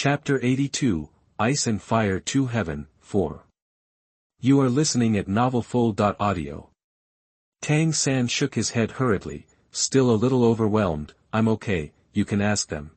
Chapter 82, Ice and Fire to Heaven, 4. You are listening at novelfull.audio. Tang San shook his head hurriedly, still a little overwhelmed. I'm okay, you can ask them.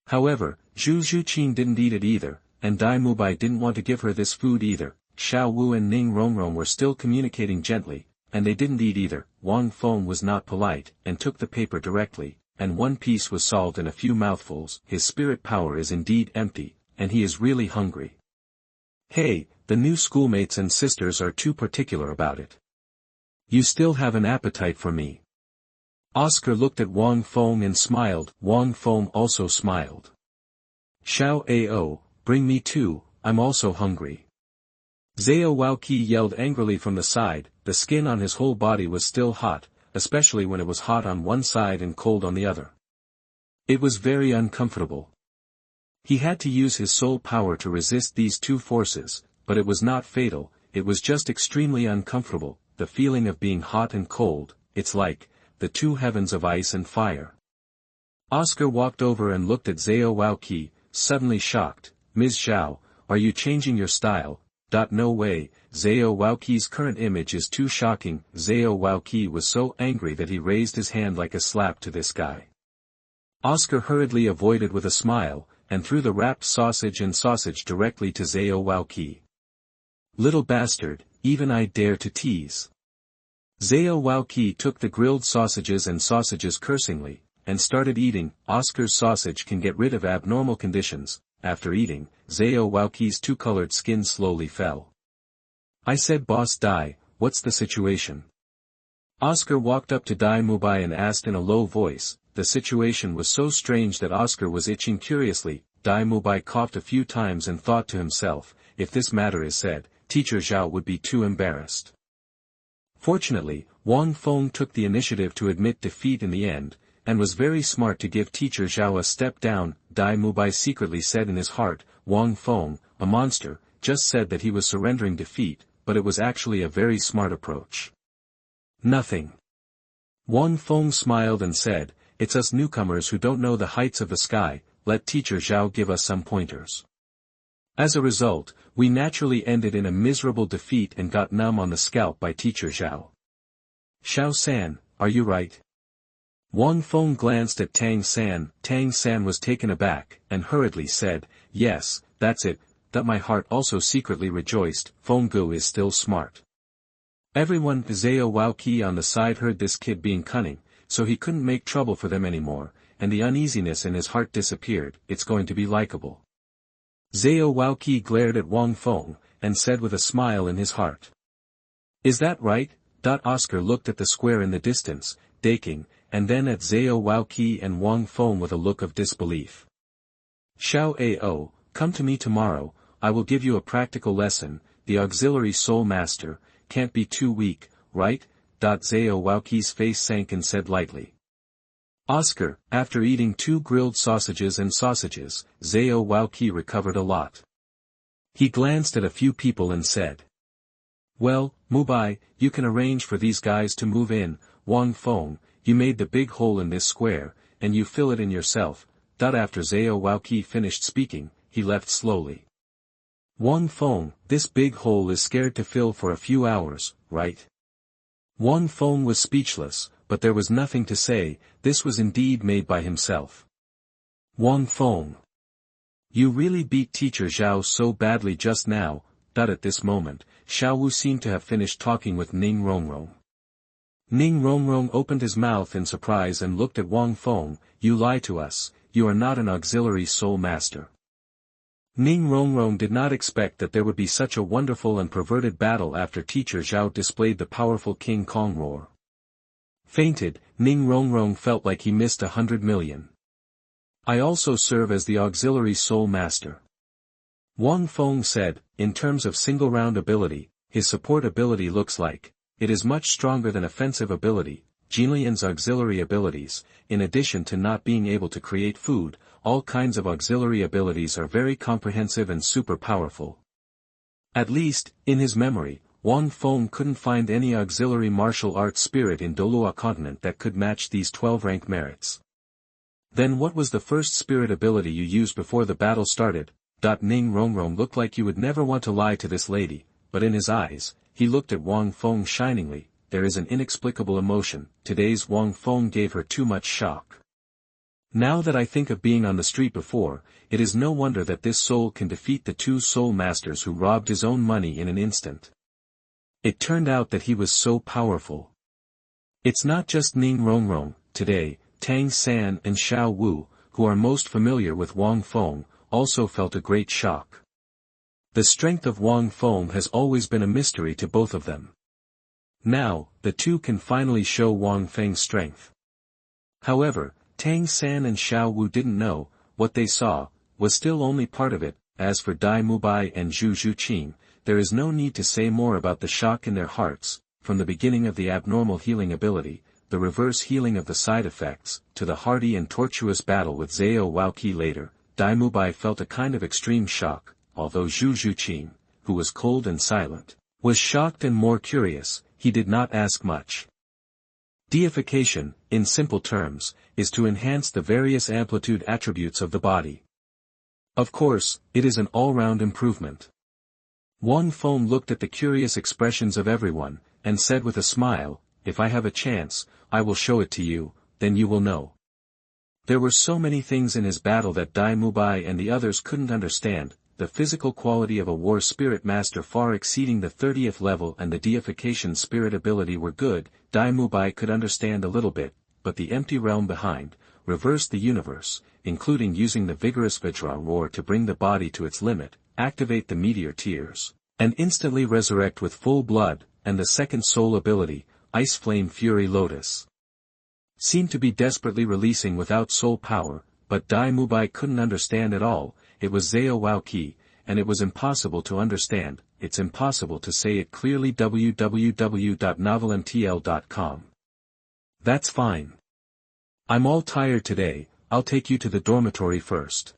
However, Zhu Zhuqin didn't eat it either, and Dai Mubai didn't want to give her this food either. Xiao Wu and Ning Rongrong were still communicating gently, and they didn't eat either. Wang Feng was not polite, and took the paper directly, and one piece was solved in a few mouthfuls. His spirit power is indeed empty, and he is really hungry. Hey, the new schoolmates and sisters are too particular about it. You still have an appetite for me. Oscar looked at Wang Feng and smiled. Wang Feng also smiled. Xiao Ao, bring me too, I'm also hungry. Zhao Waoqi yelled angrily from the side. The skin on his whole body was still hot, especially when it was hot on one side and cold on the other. It was very uncomfortable. He had to use his soul power to resist these two forces, but it was not fatal, it was just extremely uncomfortable, the feeling of being hot and cold. It's like the two heavens of ice and fire. Oscar walked over and looked at Zhao Waoqi, suddenly shocked. Ms. Zhao, are you changing your style? No way, Zhao Waoqi's current image is too shocking. Zhao Waoqi was so angry that he raised his hand like a slap to this guy. Oscar hurriedly avoided with a smile, and threw the wrapped sausage and sausage directly to Zhao Waoqi. Little bastard, even I dare to tease. Zhao Waoqi took the grilled sausages and sausages cursingly, and started eating. Oscar's sausage can get rid of abnormal conditions. After eating, Zhao Waoqi's two-colored skin slowly fell. I said, Boss Dai, what's the situation? Oscar walked up to Dai Mubai and asked in a low voice. The situation was so strange that Oscar was itching curiously. Dai Mubai coughed a few times and thought to himself, if this matter is said, Teacher Zhao would be too embarrassed. Fortunately, Wang Feng took the initiative to admit defeat in the end, and was very smart to give Teacher Zhao a step down. Dai Mubai secretly said in his heart, Wang Feng, a monster, just said that he was surrendering defeat, but it was actually a very smart approach. Nothing. Wang Feng smiled and said, it's us newcomers who don't know the heights of the sky, let Teacher Zhao give us some pointers. As a result, we naturally ended in a miserable defeat and got numb on the scalp by Teacher Zhao. Xiao San, are you right? Wang Feng glanced at Tang San. Tang San was taken aback, and hurriedly said, yes, that's it, that my heart also secretly rejoiced. Fenggu is still smart. Everyone, Zhao Waoqi on the side heard this kid being cunning, so he couldn't make trouble for them anymore, and the uneasiness in his heart disappeared. It's going to be likable. Zhao Waoqi glared at Wang Feng, and said with a smile in his heart. Is that right? Oscar looked at the square in the distance, daking, and then at Zhao Waoqi and Wang Feng with a look of disbelief. Xiao Ao, come to me tomorrow, I will give you a practical lesson. The auxiliary soul master can't be too weak, right? Zhao Waoqi's face sank and said lightly. Oscar, after eating 2 grilled sausages and sausages, Zhao Waoqi recovered a lot. He glanced at a few people and said. Well, Mubai, you can arrange for these guys to move in. Wang Feng, you made the big hole in this square, and you fill it in yourself. After Zhao Waoqi finished speaking, he left slowly. Wang Feng, this big hole is scared to fill for a few hours, right? Wang Feng was speechless, but there was nothing to say. This was indeed made by himself. Wang Feng. You really beat Teacher Zhao so badly just now. At this moment, Xiao Wu seemed to have finished talking with Ning Rongrong. Ning Rongrong opened his mouth in surprise and looked at Wang Feng. You lie to us, you are not an auxiliary soul master. Ning Rongrong did not expect that there would be such a wonderful and perverted battle after Teacher Zhao displayed the powerful King Kong roar. Fainted, Ning Rongrong felt like he missed 100 million. I also serve as the auxiliary soul master. Wang Feng said, in terms of single-round ability, his support ability looks like, it is much stronger than offensive ability. Qinglian's auxiliary abilities, in addition to not being able to create food, all kinds of auxiliary abilities are very comprehensive and super powerful. At least, in his memory, Wang Feng couldn't find any auxiliary martial arts spirit in Douluo continent that could match these 12 rank merits. Then what was the first spirit ability you used before the battle started? Ning Rongrong looked like you would never want to lie to this lady, but in his eyes, he looked at Wang Feng shiningly. There is an inexplicable emotion. Today's Wang Feng gave her too much shock. Now that I think of being on the street before, it is no wonder that this soul can defeat the two soul masters who robbed his own money in an instant. It turned out that he was so powerful. It's not just Ning Rongrong. Today, Tang San and Xiao Wu, who are most familiar with Wang Feng, also felt a great shock. The strength of Wang Feng has always been a mystery to both of them. Now, the two can finally show Wang Feng's strength. However, Tang San and Xiao Wu didn't know. What they saw was still only part of it. As for Dai Mubai and Zhu Zhuqing, there is no need to say more about the shock in their hearts. From the beginning of the abnormal healing ability, the reverse healing of the side effects, to the hardy and tortuous battle with Zhao Waoqi later, Dai Mubai felt a kind of extreme shock, although Zhu Zhuqing, who was cold and silent, was shocked and more curious. He did not ask much. Deification, in simple terms, is to enhance the various amplitude attributes of the body. Of course, it is an all-round improvement. Wang Feng looked at the curious expressions of everyone, and said with a smile, "If I have a chance, I will show it to you, then you will know." There were so many things in his battle that Dai Mubai and the others couldn't understand. The physical quality of a war spirit master far exceeding the 30th level and the deification spirit ability were good. Dai Mubai could understand a little bit, but the empty realm behind, reverse the universe, including using the vigorous Vajra roar to bring the body to its limit, activate the Meteor Tears, and instantly resurrect with full blood, and the second soul ability, Ice Flame Fury Lotus, seemed to be desperately releasing without soul power, but Dai Mubai couldn't understand at all. It was Zhao Waoqi, and it was impossible to understand. It's impossible to say it clearly. www.novelmtl.com. That's fine. I'm all tired today. I'll take you to the dormitory first.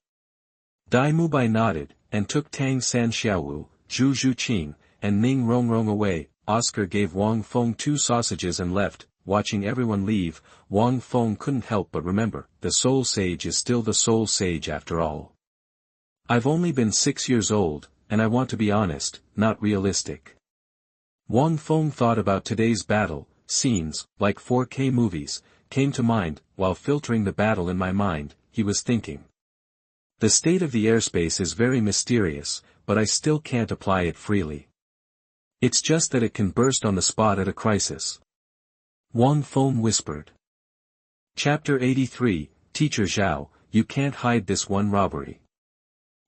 Dai Mubai nodded, and took Tang San Xiaowu, Zhu Zhuqing, and Ning Rongrong away. Oscar gave Wang Feng 2 sausages and left. Watching everyone leave, Wang Feng couldn't help but remember, the Soul Sage is still the Soul Sage after all. I've only been 6 years old, and I want to be honest, not realistic. Wang Feng thought about today's battle. Scenes, like 4K movies, came to mind. While filtering the battle in my mind, he was thinking. The state of the airspace is very mysterious, but I still can't apply it freely. It's just that it can burst on the spot at a crisis. Wang Feng whispered. Chapter 83, Teacher Zhao, you can't hide this one robbery.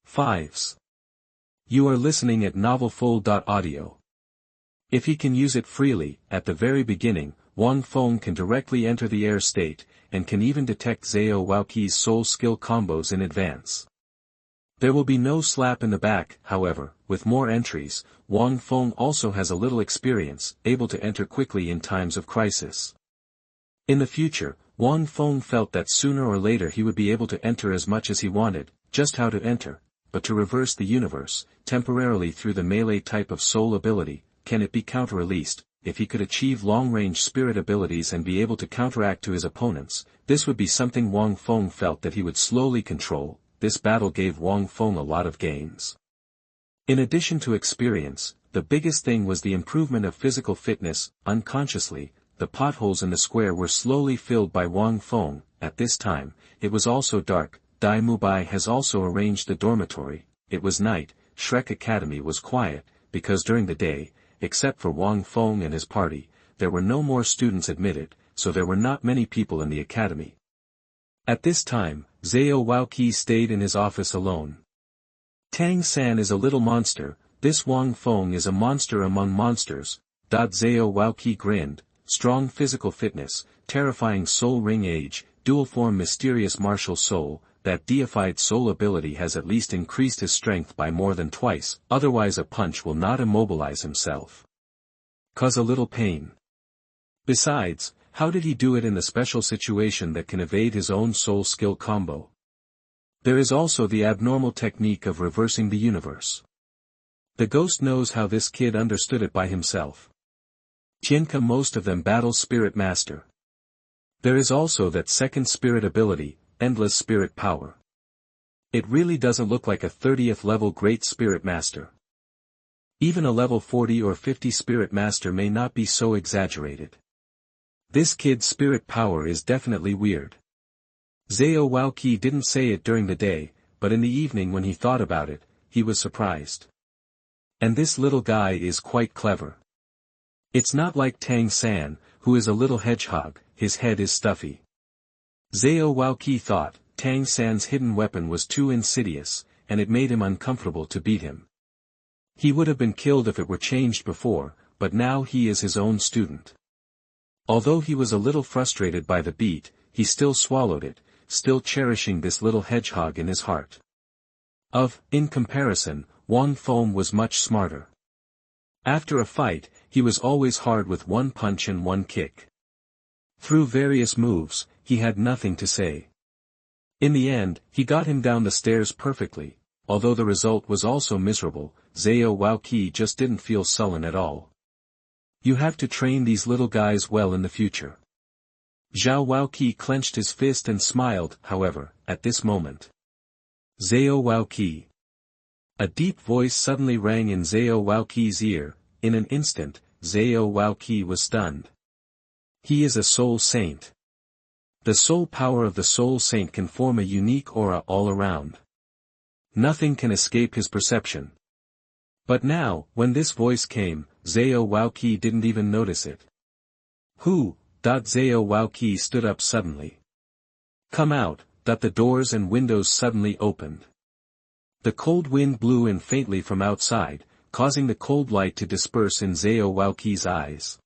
5s. You are listening at novelfull.audio. If he can use it freely, at the very beginning, Wang Feng can directly enter the air state, and can even detect Zhao Waoqi's soul skill combos in advance. There will be no slap in the back. However, with more entries, Wang Feng also has a little experience, able to enter quickly in times of crisis. In the future, Wang Feng felt that sooner or later he would be able to enter as much as he wanted. Just how to enter, but to reverse the universe, temporarily through the melee type of soul ability. Can it be counter-released? If he could achieve long-range spirit abilities and be able to counteract to his opponents, this would be something Wang Feng felt that he would slowly control. This battle gave Wang Feng a lot of gains. In addition to experience, the biggest thing was the improvement of physical fitness. Unconsciously, the potholes in the square were slowly filled by Wang Feng. At this time, it was also dark. Dai Mubai has also arranged the dormitory. It was night. Shrek Academy was quiet, because during the day, except for Wang Feng and his party, there were no more students admitted, so there were not many people in the academy. At this time, Zhao Waoqi stayed in his office alone. Tang San is a little monster. This Wang Feng is a monster among monsters. Zhao Waoqi grinned. Strong physical fitness, terrifying soul ring age, dual form mysterious martial soul. That deified soul ability has at least increased his strength by more than twice, otherwise a punch will not immobilize himself. Cause a little pain. Besides, how did he do it in the special situation that can evade his own soul skill combo? There is also the abnormal technique of reversing the universe. The ghost knows how this kid understood it by himself. Tianka most of them battle spirit master. There is also that second spirit ability, endless spirit power. It really doesn't look like a 30th level Great Spirit Master. Even a level 40 or 50 Spirit Master may not be so exaggerated. This kid's spirit power is definitely weird. Zhao Waoqi didn't say it during the day, but in the evening when he thought about it, he was surprised. And this little guy is quite clever. It's not like Tang San, who is a little hedgehog, his head is stuffy. Zhao Waoqi thought, Tang San's hidden weapon was too insidious, and it made him uncomfortable to beat him. He would have been killed if it were changed before, but now he is his own student. Although he was a little frustrated by the beat, he still swallowed it, still cherishing this little hedgehog in his heart. In comparison, Wang Feng was much smarter. After a fight, he was always hard with one punch and one kick. Through various moves, he had nothing to say. In the end, he got him down the stairs perfectly, although the result was also miserable. Zhao Waoqi just didn't feel sullen at all. You have to train these little guys well in the future. Zhao Waoqi clenched his fist and smiled, however, at this moment. Zhao Waoqi. A deep voice suddenly rang in Zhao Waoqi's ear. In an instant, Zhao Waoqi was stunned. He is a soul saint. The soul power of the soul saint can form a unique aura all around. Nothing can escape his perception. But now, when this voice came, Zhao Waoqi didn't even notice it. Who? Zhao Waoqi stood up suddenly. Come out, the doors and windows suddenly opened. The cold wind blew in faintly from outside, causing the cold light to disperse in Zhao Waoqi's eyes.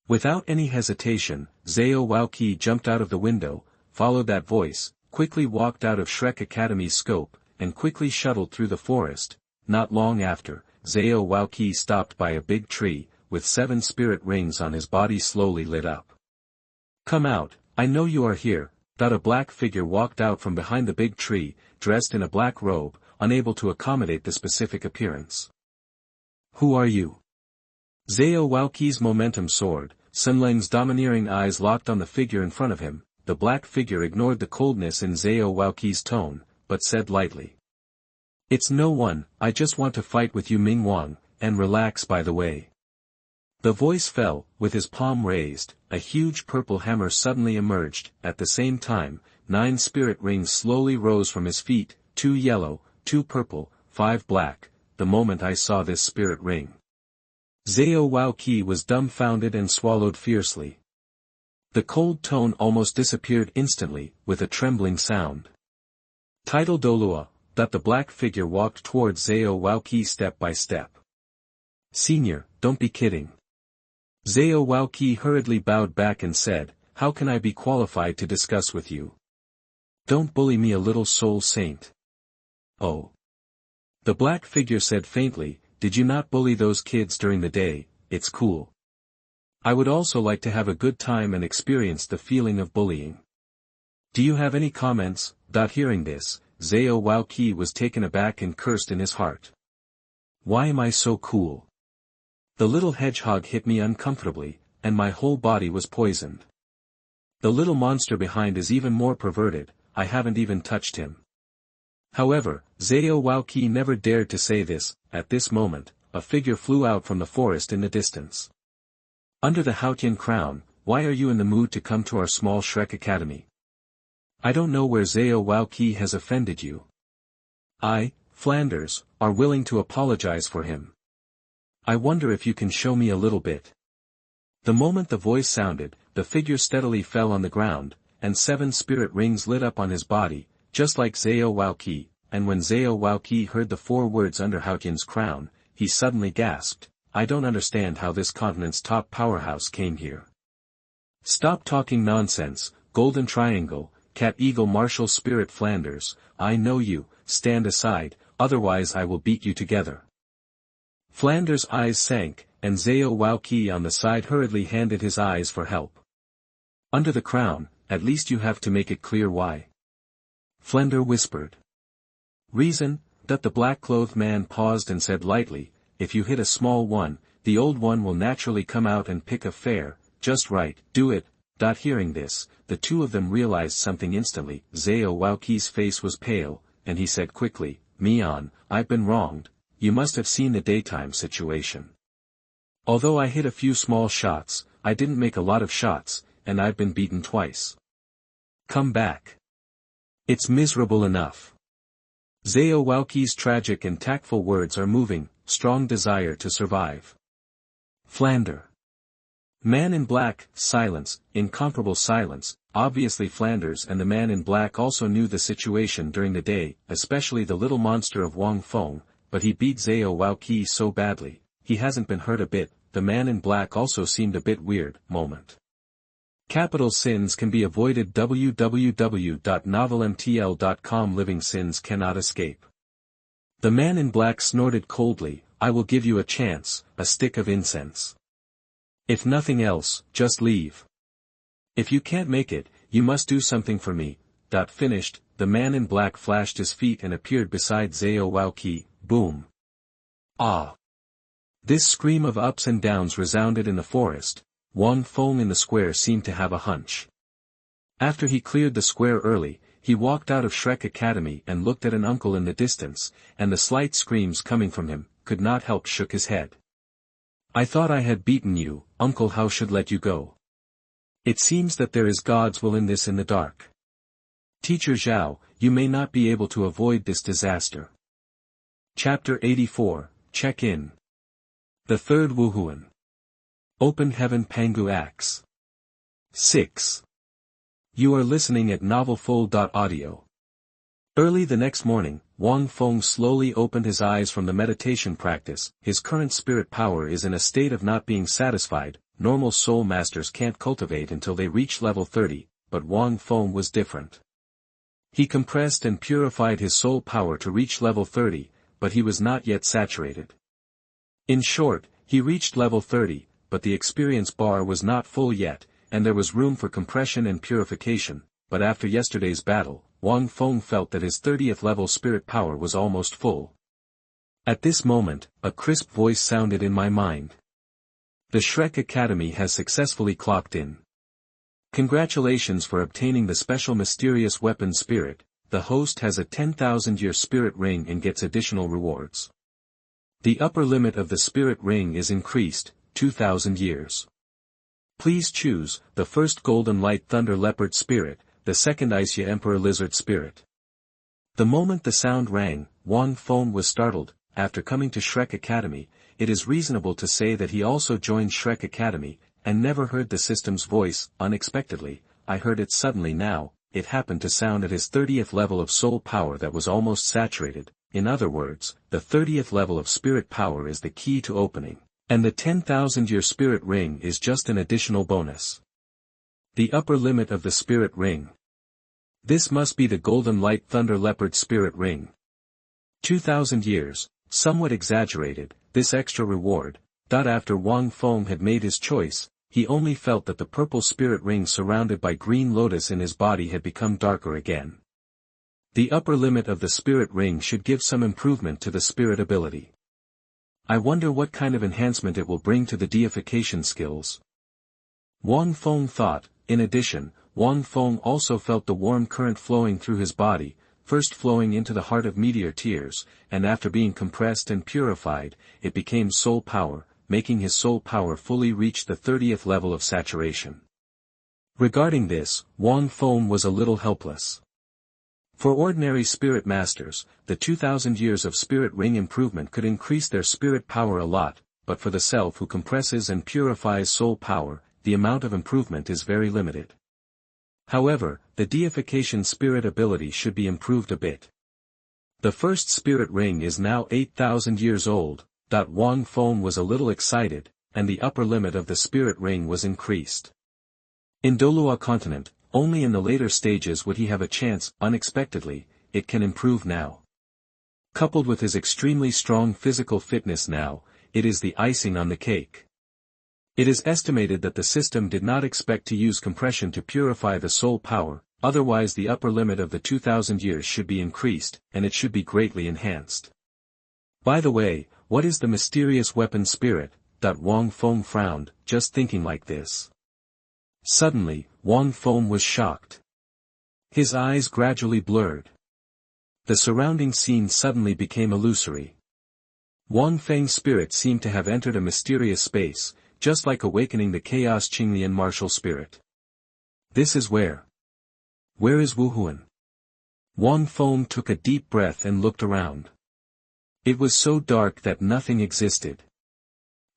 Without any hesitation, Zhao Waoqi jumped out of the window, followed that voice, quickly walked out of Shrek Academy's scope, and quickly shuttled through the forest. Not long after, Zhao Waoqi stopped by a big tree, with 7 spirit rings on his body slowly lit up. Come out, I know you are here. A black figure walked out from behind the big tree, dressed in a black robe, unable to accommodate the specific appearance. Who are you? Zhao Waoqi's momentum soared. Sun Leng's domineering eyes locked on the figure in front of him. The black figure ignored the coldness in Zhao Waoqi's tone, but said lightly. It's no one, I just want to fight with you Ming Wang, and relax by the way. The voice fell, with his palm raised, a huge purple hammer suddenly emerged. At the same time, 9 spirit rings slowly rose from his feet, 2 yellow, 2 purple, 5 black. The moment I saw this spirit ring, Zhao Waoqi was dumbfounded and swallowed fiercely. The cold tone almost disappeared instantly, with a trembling sound. Title Douluo, the black figure walked towards Zhao Waoqi step by step. Senior, don't be kidding. Zhao Waoqi hurriedly bowed back and said, how can I be qualified to discuss with you? Don't bully me a little soul saint. Oh. The black figure said faintly, did you not bully those kids during the day? It's cool. I would also like to have a good time and experience the feeling of bullying. Do you have any comments? Hearing this, Zhao Waoqi was taken aback and cursed in his heart. Why am I so cool? The little hedgehog hit me uncomfortably, and my whole body was poisoned. The little monster behind is even more perverted, I haven't even touched him. However, Zhao Waoqi never dared to say this. At this moment, a figure flew out from the forest in the distance. Under the Haotian crown, why are you in the mood to come to our small Shrek Academy? I don't know where Zhao Waoqi has offended you. I, Flanders, are willing to apologize for him. I wonder if you can show me a little bit. The moment the voice sounded, the figure steadily fell on the ground, and 7 spirit rings lit up on his body, just like Zhao Waoqi, and when Zhao Waoqi heard the 4 words under Haotian's crown, he suddenly gasped, I don't understand how this continent's top powerhouse came here. Stop talking nonsense, Golden Triangle, Cat Eagle Martial Spirit Flanders, I know you, stand aside, otherwise I will beat you together. Flanders' eyes sank, and Zhao Waoqi on the side hurriedly handed his eyes for help. Under the crown, at least you have to make it clear why. Flender whispered. Reason, that the black-clothed man paused and said lightly, if you hit a small one, the old one will naturally come out and pick a fair, just right, do it, Hearing this, the two of them realized something instantly. Zhao Waoqi's face was pale, and he said quickly, Mian, I've been wronged, you must have seen the daytime situation. Although I hit a few small shots, I didn't make a lot of shots, and I've been beaten twice. Come back. It's miserable enough. Zhao Waoqi's tragic and tactful words are moving, strong desire to survive. Flanders. Man in Black, silence, incomparable silence. Obviously Flanders and the Man in Black also knew the situation during the day, especially the little monster of Wang Feng, but he beat Zhao Waoqi so badly, he hasn't been hurt a bit. The Man in Black also seemed a bit weird. Moment. Capital sins can be avoided. www.novelmtl.com. Living sins cannot escape. The Man in Black snorted coldly, I will give you a chance, a stick of incense. If nothing else, just leave. If you can't make it, you must do something for me. Finished, the Man in Black flashed his feet and appeared beside Zhao Waoqi. Boom. Ah. This scream of ups and downs resounded in the forest. Wang Feng in the square seemed to have a hunch. After he cleared the square early, he walked out of Shrek Academy and looked at an uncle in the distance, and the slight screams coming from him, could not help shook his head. I thought I had beaten you, uncle. How should let you go? It seems that there is God's will in this in the dark. Teacher Zhao, you may not be able to avoid this disaster. Chapter 84, Check In. The Third Wuhun. Open Heaven. Pangu Acts. 6. You are listening at novelfold.audio. Early the next morning, Wang Feng slowly opened his eyes from the meditation practice. His current spirit power is in a state of not being satisfied. Normal soul masters can't cultivate until they reach level 30, but Wang Feng was different. He compressed and purified his soul power to reach level 30, but he was not yet saturated. In short, he reached level 30, but the experience bar was not full yet, and there was room for compression and purification, but after yesterday's battle, Wang Feng felt that his 30th level spirit power was almost full. At this moment, a crisp voice sounded in my mind. The Shrek Academy has successfully clocked in. Congratulations for obtaining the special mysterious weapon spirit. The host has a 10,000-year spirit ring and gets additional rewards. The upper limit of the spirit ring is increased, 2,000 years. Please choose, the first Golden Light Thunder Leopard Spirit, the second Isya Emperor Lizard Spirit. The moment the sound rang, Wang Feng was startled. After coming to Shrek Academy, it is reasonable to say that he also joined Shrek Academy, and never heard the system's voice. Unexpectedly, I heard it suddenly now. It happened to sound at his 30th level of soul power that was almost saturated. In other words, the 30th level of spirit power is the key to opening, and the 10,000-year spirit ring is just an additional bonus. The upper limit of the spirit ring. This must be the Golden Light Thunder Leopard Spirit Ring. 2,000 years, somewhat exaggerated, this extra reward. After Wang Feng had made his choice, he only felt that the purple spirit ring surrounded by green lotus in his body had become darker again. The upper limit of the spirit ring should give some improvement to the spirit ability. I wonder what kind of enhancement it will bring to the deification skills. Wang Feng thought. In addition, Wang Feng also felt the warm current flowing through his body, first flowing into the heart of Meteor Tears, and after being compressed and purified, it became soul power, making his soul power fully reach the 30th level of saturation. Regarding this, Wang Feng was a little helpless. For ordinary spirit masters, the 2,000 years of spirit ring improvement could increase their spirit power a lot, but for the self who compresses and purifies soul power, the amount of improvement is very limited. However, the deification spirit ability should be improved a bit. The first spirit ring is now 8,000 years old. Wang Feng was a little excited, and the upper limit of the spirit ring was increased. In Douluo continent, only in the later stages would he have a chance. Unexpectedly, it can improve now. Coupled with his extremely strong physical fitness now, it is the icing on the cake. It is estimated that the system did not expect to use compression to purify the soul power, otherwise the upper limit of the 2,000 years should be increased, and it should be greatly enhanced. By the way, what is the mysterious weapon spirit? Wang Feng frowned, just thinking like this. Suddenly, Wang Feng was shocked. His eyes gradually blurred. The surrounding scene suddenly became illusory. Wang Feng's spirit seemed to have entered a mysterious space, just like awakening the chaos Qinglian martial spirit. This is where? Where is Wuhun? Wang Feng took a deep breath and looked around. It was so dark that nothing existed.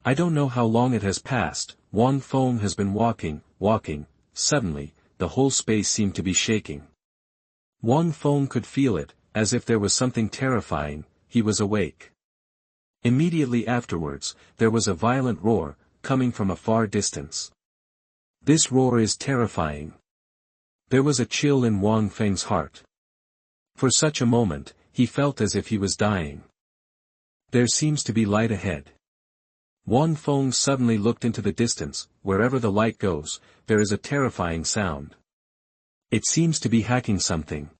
I don't know how long it has passed. Wang Feng has been walking. Suddenly, the whole space seemed to be shaking. Wang Feng could feel it, as if there was something terrifying. He was awake. Immediately afterwards, there was a violent roar, coming from a far distance. This roar is terrifying. There was a chill in Wang Feng's heart. For such a moment, he felt as if he was dying. There seems to be light ahead. Wang Feng suddenly looked into the distance. Wherever the light goes, there is a terrifying sound. It seems to be hacking something.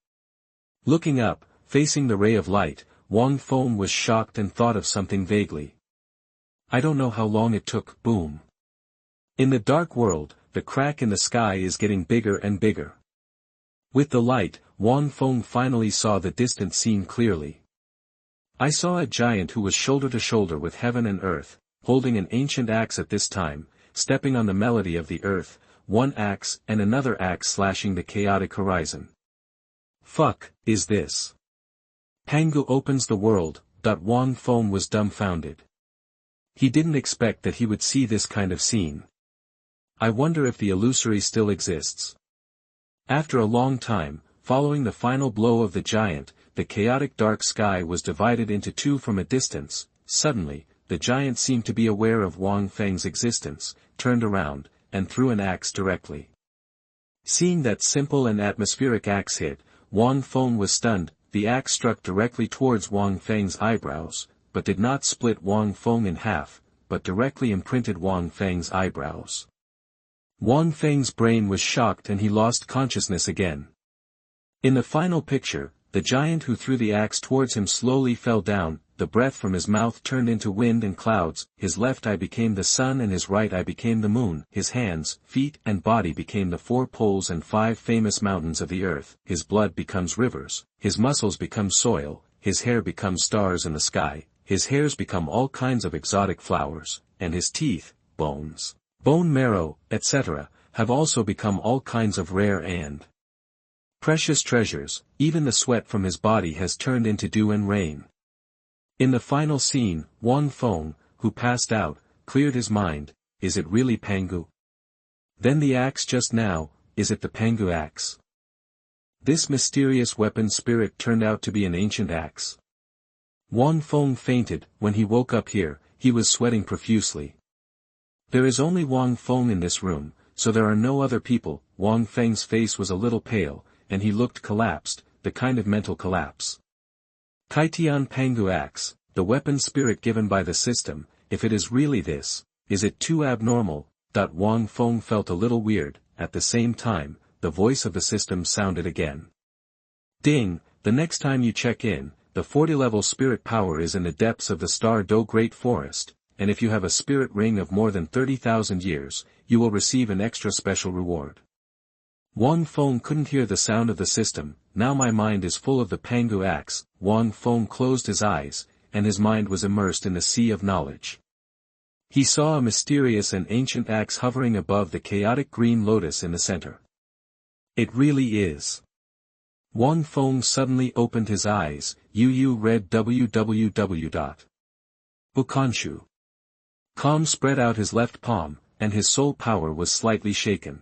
Looking up, facing the ray of light, Wang Feng was shocked and thought of something vaguely. I don't know how long it took. Boom. In the dark world, the crack in the sky is getting bigger and bigger. With the light, Wang Feng finally saw the distant scene clearly. I saw a giant who was shoulder to shoulder with heaven and earth, holding an ancient axe at this time, stepping on the melody of the earth, one axe and another axe slashing the chaotic horizon. Fuck, is this? Pangu opens the world. Wang Feng was dumbfounded. He didn't expect that he would see this kind of scene. I wonder if the illusory still exists. After a long time, following the final blow of the giant, the chaotic dark sky was divided into two from a distance. Suddenly, the giant seemed to be aware of Wang Feng's existence, turned around, and threw an axe directly. Seeing that simple and atmospheric axe hit, Wang Feng was stunned. The axe struck directly towards Wang Feng's eyebrows, but did not split Wang Feng in half, but directly imprinted Wang Feng's eyebrows. Wang Feng's brain was shocked and he lost consciousness again. In the final picture, the giant who threw the axe towards him slowly fell down. The breath from his mouth turned into wind and clouds, his left eye became the sun and his right eye became the moon, his hands, feet and body became the 4 poles and 5 famous mountains of the earth, his blood becomes rivers, his muscles become soil, his hair becomes stars in the sky, his hairs become all kinds of exotic flowers, and his teeth, bones, bone marrow, etc., have also become all kinds of rare and precious treasures. Even the sweat from his body has turned into dew and rain. In the final scene, Wang Feng, who passed out, cleared his mind. Is it really Pangu? Then the axe just now, is it the Pangu axe? This mysterious weapon spirit turned out to be an ancient axe. Wang Feng fainted. When he woke up here, he was sweating profusely. There is only Wang Feng in this room, so there are no other people. Wang Feng's face was a little pale, and he looked collapsed, the kind of mental collapse. Kaitian Pangu axe, the weapon spirit given by the system. If it is really this, is it too abnormal? Wang Feng felt a little weird. At the same time, the voice of the system sounded again. Ding, the next time you check in, the 40-level spirit power is in the depths of the Star Do Great Forest, and if you have a spirit ring of more than 30,000 years, you will receive an extra special reward. Wang Feng couldn't hear the sound of the system. Now my mind is full of the Pangu axe. Wang Feng closed his eyes, and his mind was immersed in the sea of knowledge. He saw a mysterious and ancient axe hovering above the chaotic green lotus in the center. It really is. Wang Feng suddenly opened his eyes. Read www.bukanshu.com spread out his left palm, and his soul power was slightly shaken.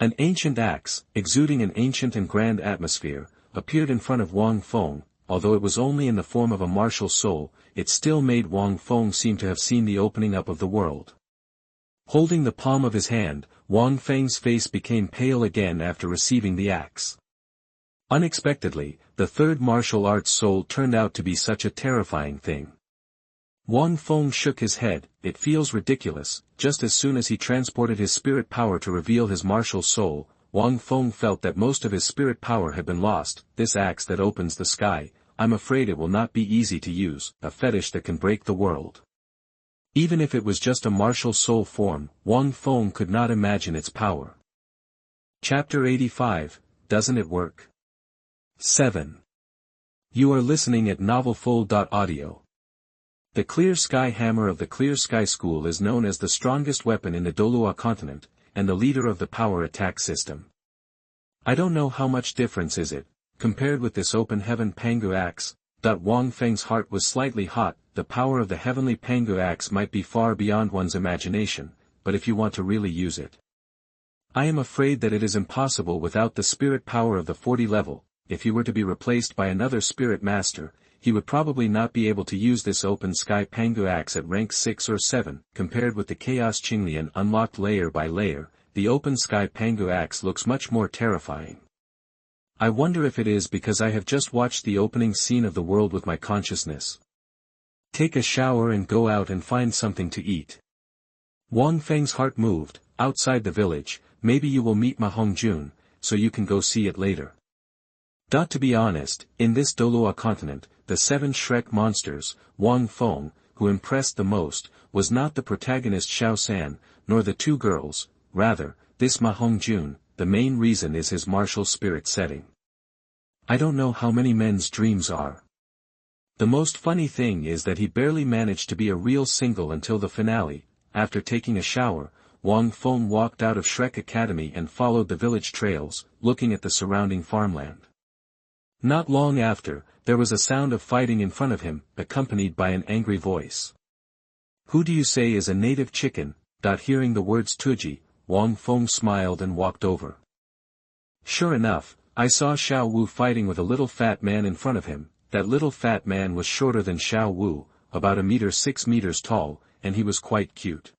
An ancient axe, exuding an ancient and grand atmosphere, appeared in front of Wang Feng. Although it was only in the form of a martial soul, it still made Wang Feng seem to have seen the opening up of the world. Holding the palm of his hand, Wang Feng's face became pale again after receiving the axe. Unexpectedly, the third martial arts soul turned out to be such a terrifying thing. Wang Feng shook his head. It feels ridiculous. Just as soon as he transported his spirit power to reveal his martial soul, Wang Feng felt that most of his spirit power had been lost. This axe that opens the sky, I'm afraid it will not be easy to use, a fetish that can break the world. Even if it was just a martial soul form, Wang Feng could not imagine its power. Chapter 85, Doesn't It Work? 7. You are listening at novelfull.audio. The Clear Sky Hammer of the Clear Sky School is known as the strongest weapon in the Douluo continent, and the leader of the power attack system. I don't know how much difference is it, compared with this open heaven Pangu axe. Wang Feng's heart was slightly hot. The power of the heavenly Pangu axe might be far beyond one's imagination, but if you want to really use it. I am afraid that it is impossible without the spirit power of the 40 level. If he were to be replaced by another spirit master, he would probably not be able to use this open sky Pangu axe at rank 6 or 7, compared with the Chaos Qinglian unlocked layer by layer. The open sky Pangu axe looks much more terrifying. I wonder if it is because I have just watched the opening scene of the world with my consciousness. Take a shower and go out and find something to eat. Wang Feng's heart moved. Outside the village, maybe you will meet Ma Hongjun, so you can go see it later. To be honest, in this Douluo continent, the 7 Shrek monsters, Wang Feng, who impressed the most, was not the protagonist Xiao San, nor the 2 girls, rather, this Ma Hongjun. The main reason is his martial spirit setting. I don't know how many men's dreams are. The most funny thing is that he barely managed to be a real single until the finale. After taking a shower, Wang Feng walked out of Shrek Academy and followed the village trails, looking at the surrounding farmland. Not long after, there was a sound of fighting in front of him, accompanied by an angry voice. Who do you say is a native chicken? Hearing the words Tuji, Wang Feng smiled and walked over. Sure enough, I saw Xiao Wu fighting with a little fat man in front of him. That little fat man was shorter than Xiao Wu, about 6 meters tall, and he was quite cute.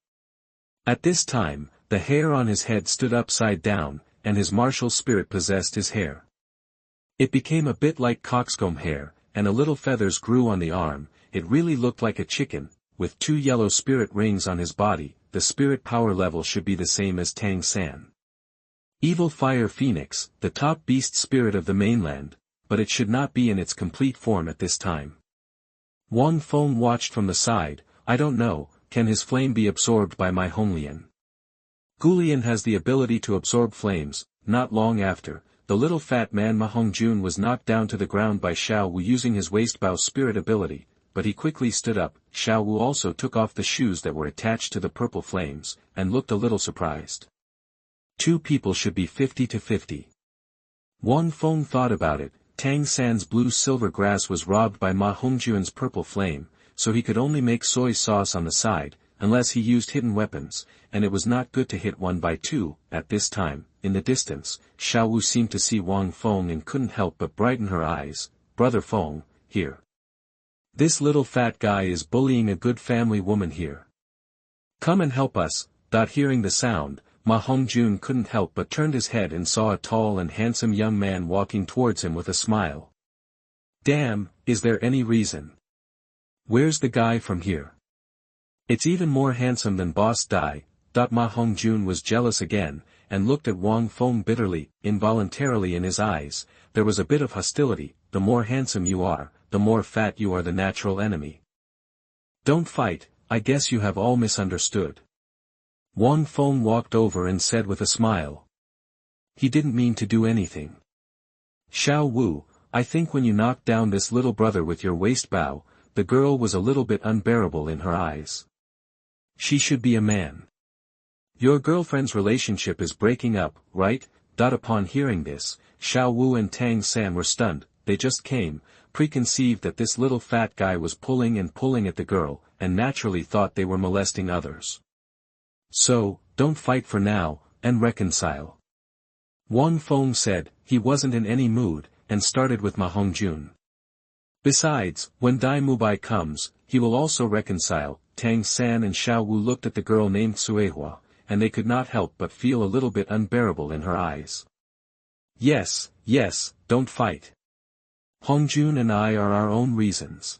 At this time, the hair on his head stood upside down, and his martial spirit possessed his hair. It became a bit like cockscomb hair, and a little feathers grew on the arm. It really looked like a chicken, with 2 yellow spirit rings on his body. The spirit power level should be the same as Tang San. Evil Fire Phoenix, the top beast spirit of the mainland, but it should not be in its complete form at this time. Wang Feng watched from the side. I don't know, can his flame be absorbed by my Honglian? Gulian has the ability to absorb flames. Not long after, the little fat man Ma Hongjun was knocked down to the ground by Xiao Wu using his waistbow spirit ability, but he quickly stood up. Xiao Wu also took off the shoes that were attached to the purple flames, and looked a little surprised. 2 people should be 50-50. Wang Feng thought about it. Tang San's blue-silver grass was robbed by Ma Hongjun's purple flame, so he could only make soy sauce on the side, unless he used hidden weapons, and it was not good to hit 1 by 2, at this time. In the distance, Xiao Wu seemed to see Wang Feng and couldn't help but brighten her eyes. Brother Feng, here. This little fat guy is bullying a good family woman here. Come and help us. Hearing the sound, Ma Hongjun couldn't help but turned his head and saw a tall and handsome young man walking towards him with a smile. Damn, is there any reason? Where's the guy from here? It's even more handsome than Boss Dai. Ma Hongjun was jealous again, and looked at Wang Feng bitterly. Involuntarily in his eyes, there was a bit of hostility. The more handsome you are, the more fat you are the natural enemy. Don't fight, I guess you have all misunderstood. Wang Feng walked over and said with a smile. He didn't mean to do anything. Xiao Wu, I think when you knocked down this little brother with your waist bow, the girl was a little bit unbearable in her eyes. She should be a man. Your girlfriend's relationship is breaking up, right? Upon hearing this, Xiao Wu and Tang San were stunned. They just came, preconceived that this little fat guy was pulling and pulling at the girl, and naturally thought they were molesting others. So, don't fight for now, and reconcile. Wang Feng said. He wasn't in any mood, and started with Ma Hongjun. Besides, when Dai Mubai comes, he will also reconcile. Tang San and Xiao Wu looked at the girl named Xuanhuan, and they could not help but feel a little bit unbearable in her eyes. Yes, don't fight. Hongjun and I are our own reasons.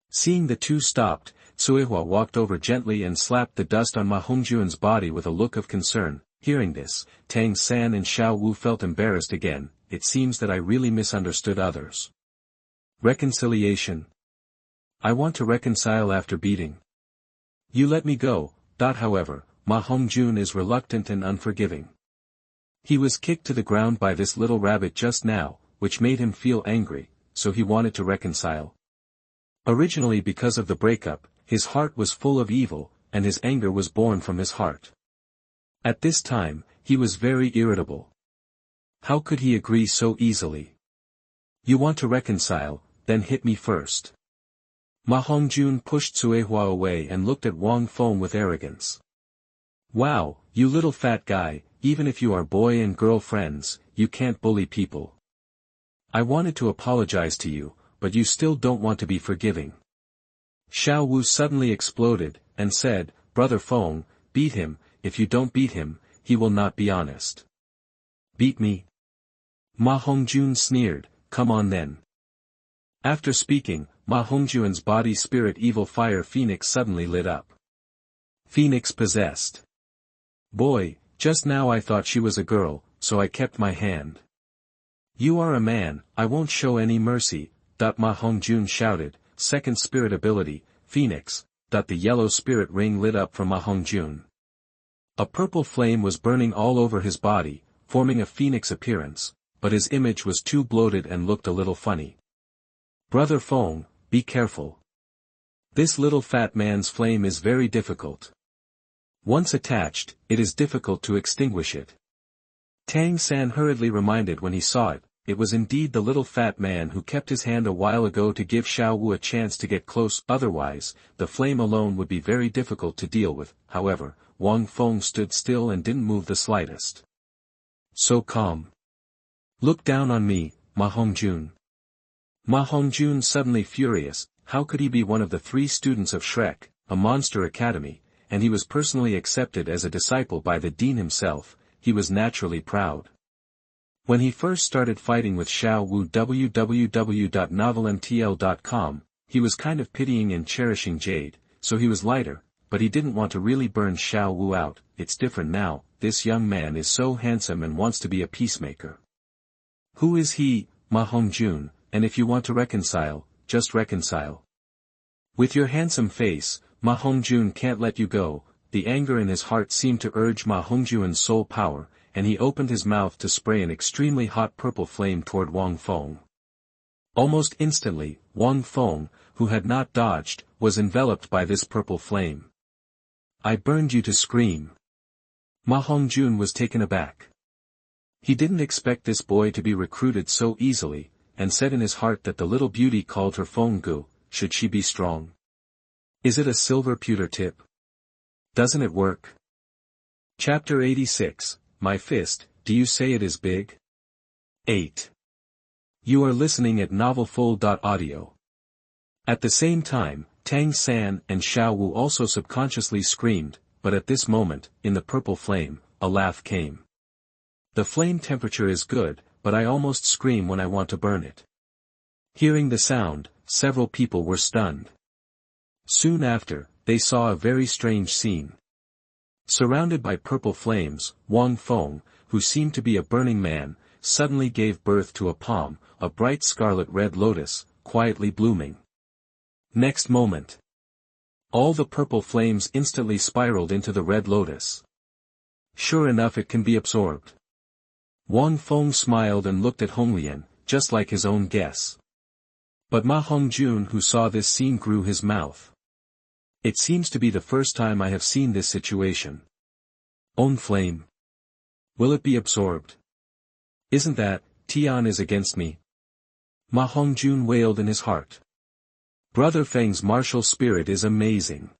Seeing the 2 stopped, Xuanhuan walked over gently and slapped the dust on Ma Hongjun's body with a look of concern. Hearing this, Tang San and Xiao Wu felt embarrassed again. It seems that I really misunderstood others. Reconciliation. I want to reconcile after beating. You let me go. However, Ma Hongjun is reluctant and unforgiving. He was kicked to the ground by this little rabbit just now, which made him feel angry, so he wanted to reconcile. Originally because of the breakup, his heart was full of evil, and his anger was born from his heart. At this time, he was very irritable. How could he agree so easily? You want to reconcile, then hit me first. Ma Hongjun pushed Xuanhuan away and looked at Wang Feng with arrogance. Wow, you little fat guy, even if you are boy and girl friends, you can't bully people. I wanted to apologize to you, but you still don't want to be forgiving. Xiao Wu suddenly exploded, and said, Brother Feng, beat him, if you don't beat him, he will not be honest. Beat me? Ma Hongjun sneered, come on then. After speaking, Ma Hongjun's body spirit evil fire phoenix suddenly lit up. Phoenix possessed. Boy, just now I thought she was a girl, so I kept my hand. You are a man, I won't show any mercy, Ma Hongjun shouted, second spirit ability, Phoenix, the yellow spirit ring lit up from Ma Hongjun. A purple flame was burning all over his body, forming a phoenix appearance, but his image was too bloated and looked a little funny. Brother Feng, be careful. This little fat man's flame is very difficult. Once attached, it is difficult to extinguish it. Tang San hurriedly reminded when he saw it, it was indeed the little fat man who kept his hand a while ago to give Xiao Wu a chance to get close, otherwise, the flame alone would be very difficult to deal with. However, Wang Feng stood still and didn't move the slightest. So calm. Look down on me, Ma Hongjun. Ma Hongjun suddenly furious, how could he be one of the 3 students of Shrek, a monster academy, and he was personally accepted as a disciple by the dean himself, he was naturally proud. When he first started fighting with Xiao Wu www.novelmtl.com, he was kind of pitying and cherishing Jade, so he was lighter, but he didn't want to really burn Xiao Wu out. It's different now, this young man is so handsome and wants to be a peacemaker. Who is he, Ma Hongjun, and if you want to reconcile, just reconcile. With your handsome face, Ma Hongjun can't let you go. The anger in his heart seemed to urge Ma Hongjun's soul power, and he opened his mouth to spray an extremely hot purple flame toward Wang Feng. Almost instantly, Wang Feng, who had not dodged, was enveloped by this purple flame. I burned you to scream. Ma Hongjun was taken aback. He didn't expect this boy to be recruited so easily, and said in his heart that the little beauty called her Fenggu, should she be strong? Is it a silver pewter tip? Doesn't it work? Chapter 86, My Fist, Do You Say It Is Big? 8. You are listening at novelfull.audio. At the same time, Tang San and Xiao Wu also subconsciously screamed, but at this moment, in the purple flame, a laugh came. The flame temperature is good, but I almost scream when I want to burn it. Hearing the sound, several people were stunned. Soon after, they saw a very strange scene. Surrounded by purple flames, Wang Feng, who seemed to be a burning man, suddenly gave birth to a palm, a bright scarlet red lotus, quietly blooming. Next moment, all the purple flames instantly spiraled into the red lotus. Sure enough, it can be absorbed. Wang Feng smiled and looked at Qinglian, just like his own guess. But Ma Hongjun, who saw this scene, grew his mouth. It seems to be the first time I have seen this situation. Own flame. Will it be absorbed? Isn't that, Tian is against me? Ma Hongjun wailed in his heart. Brother Feng's martial spirit is amazing.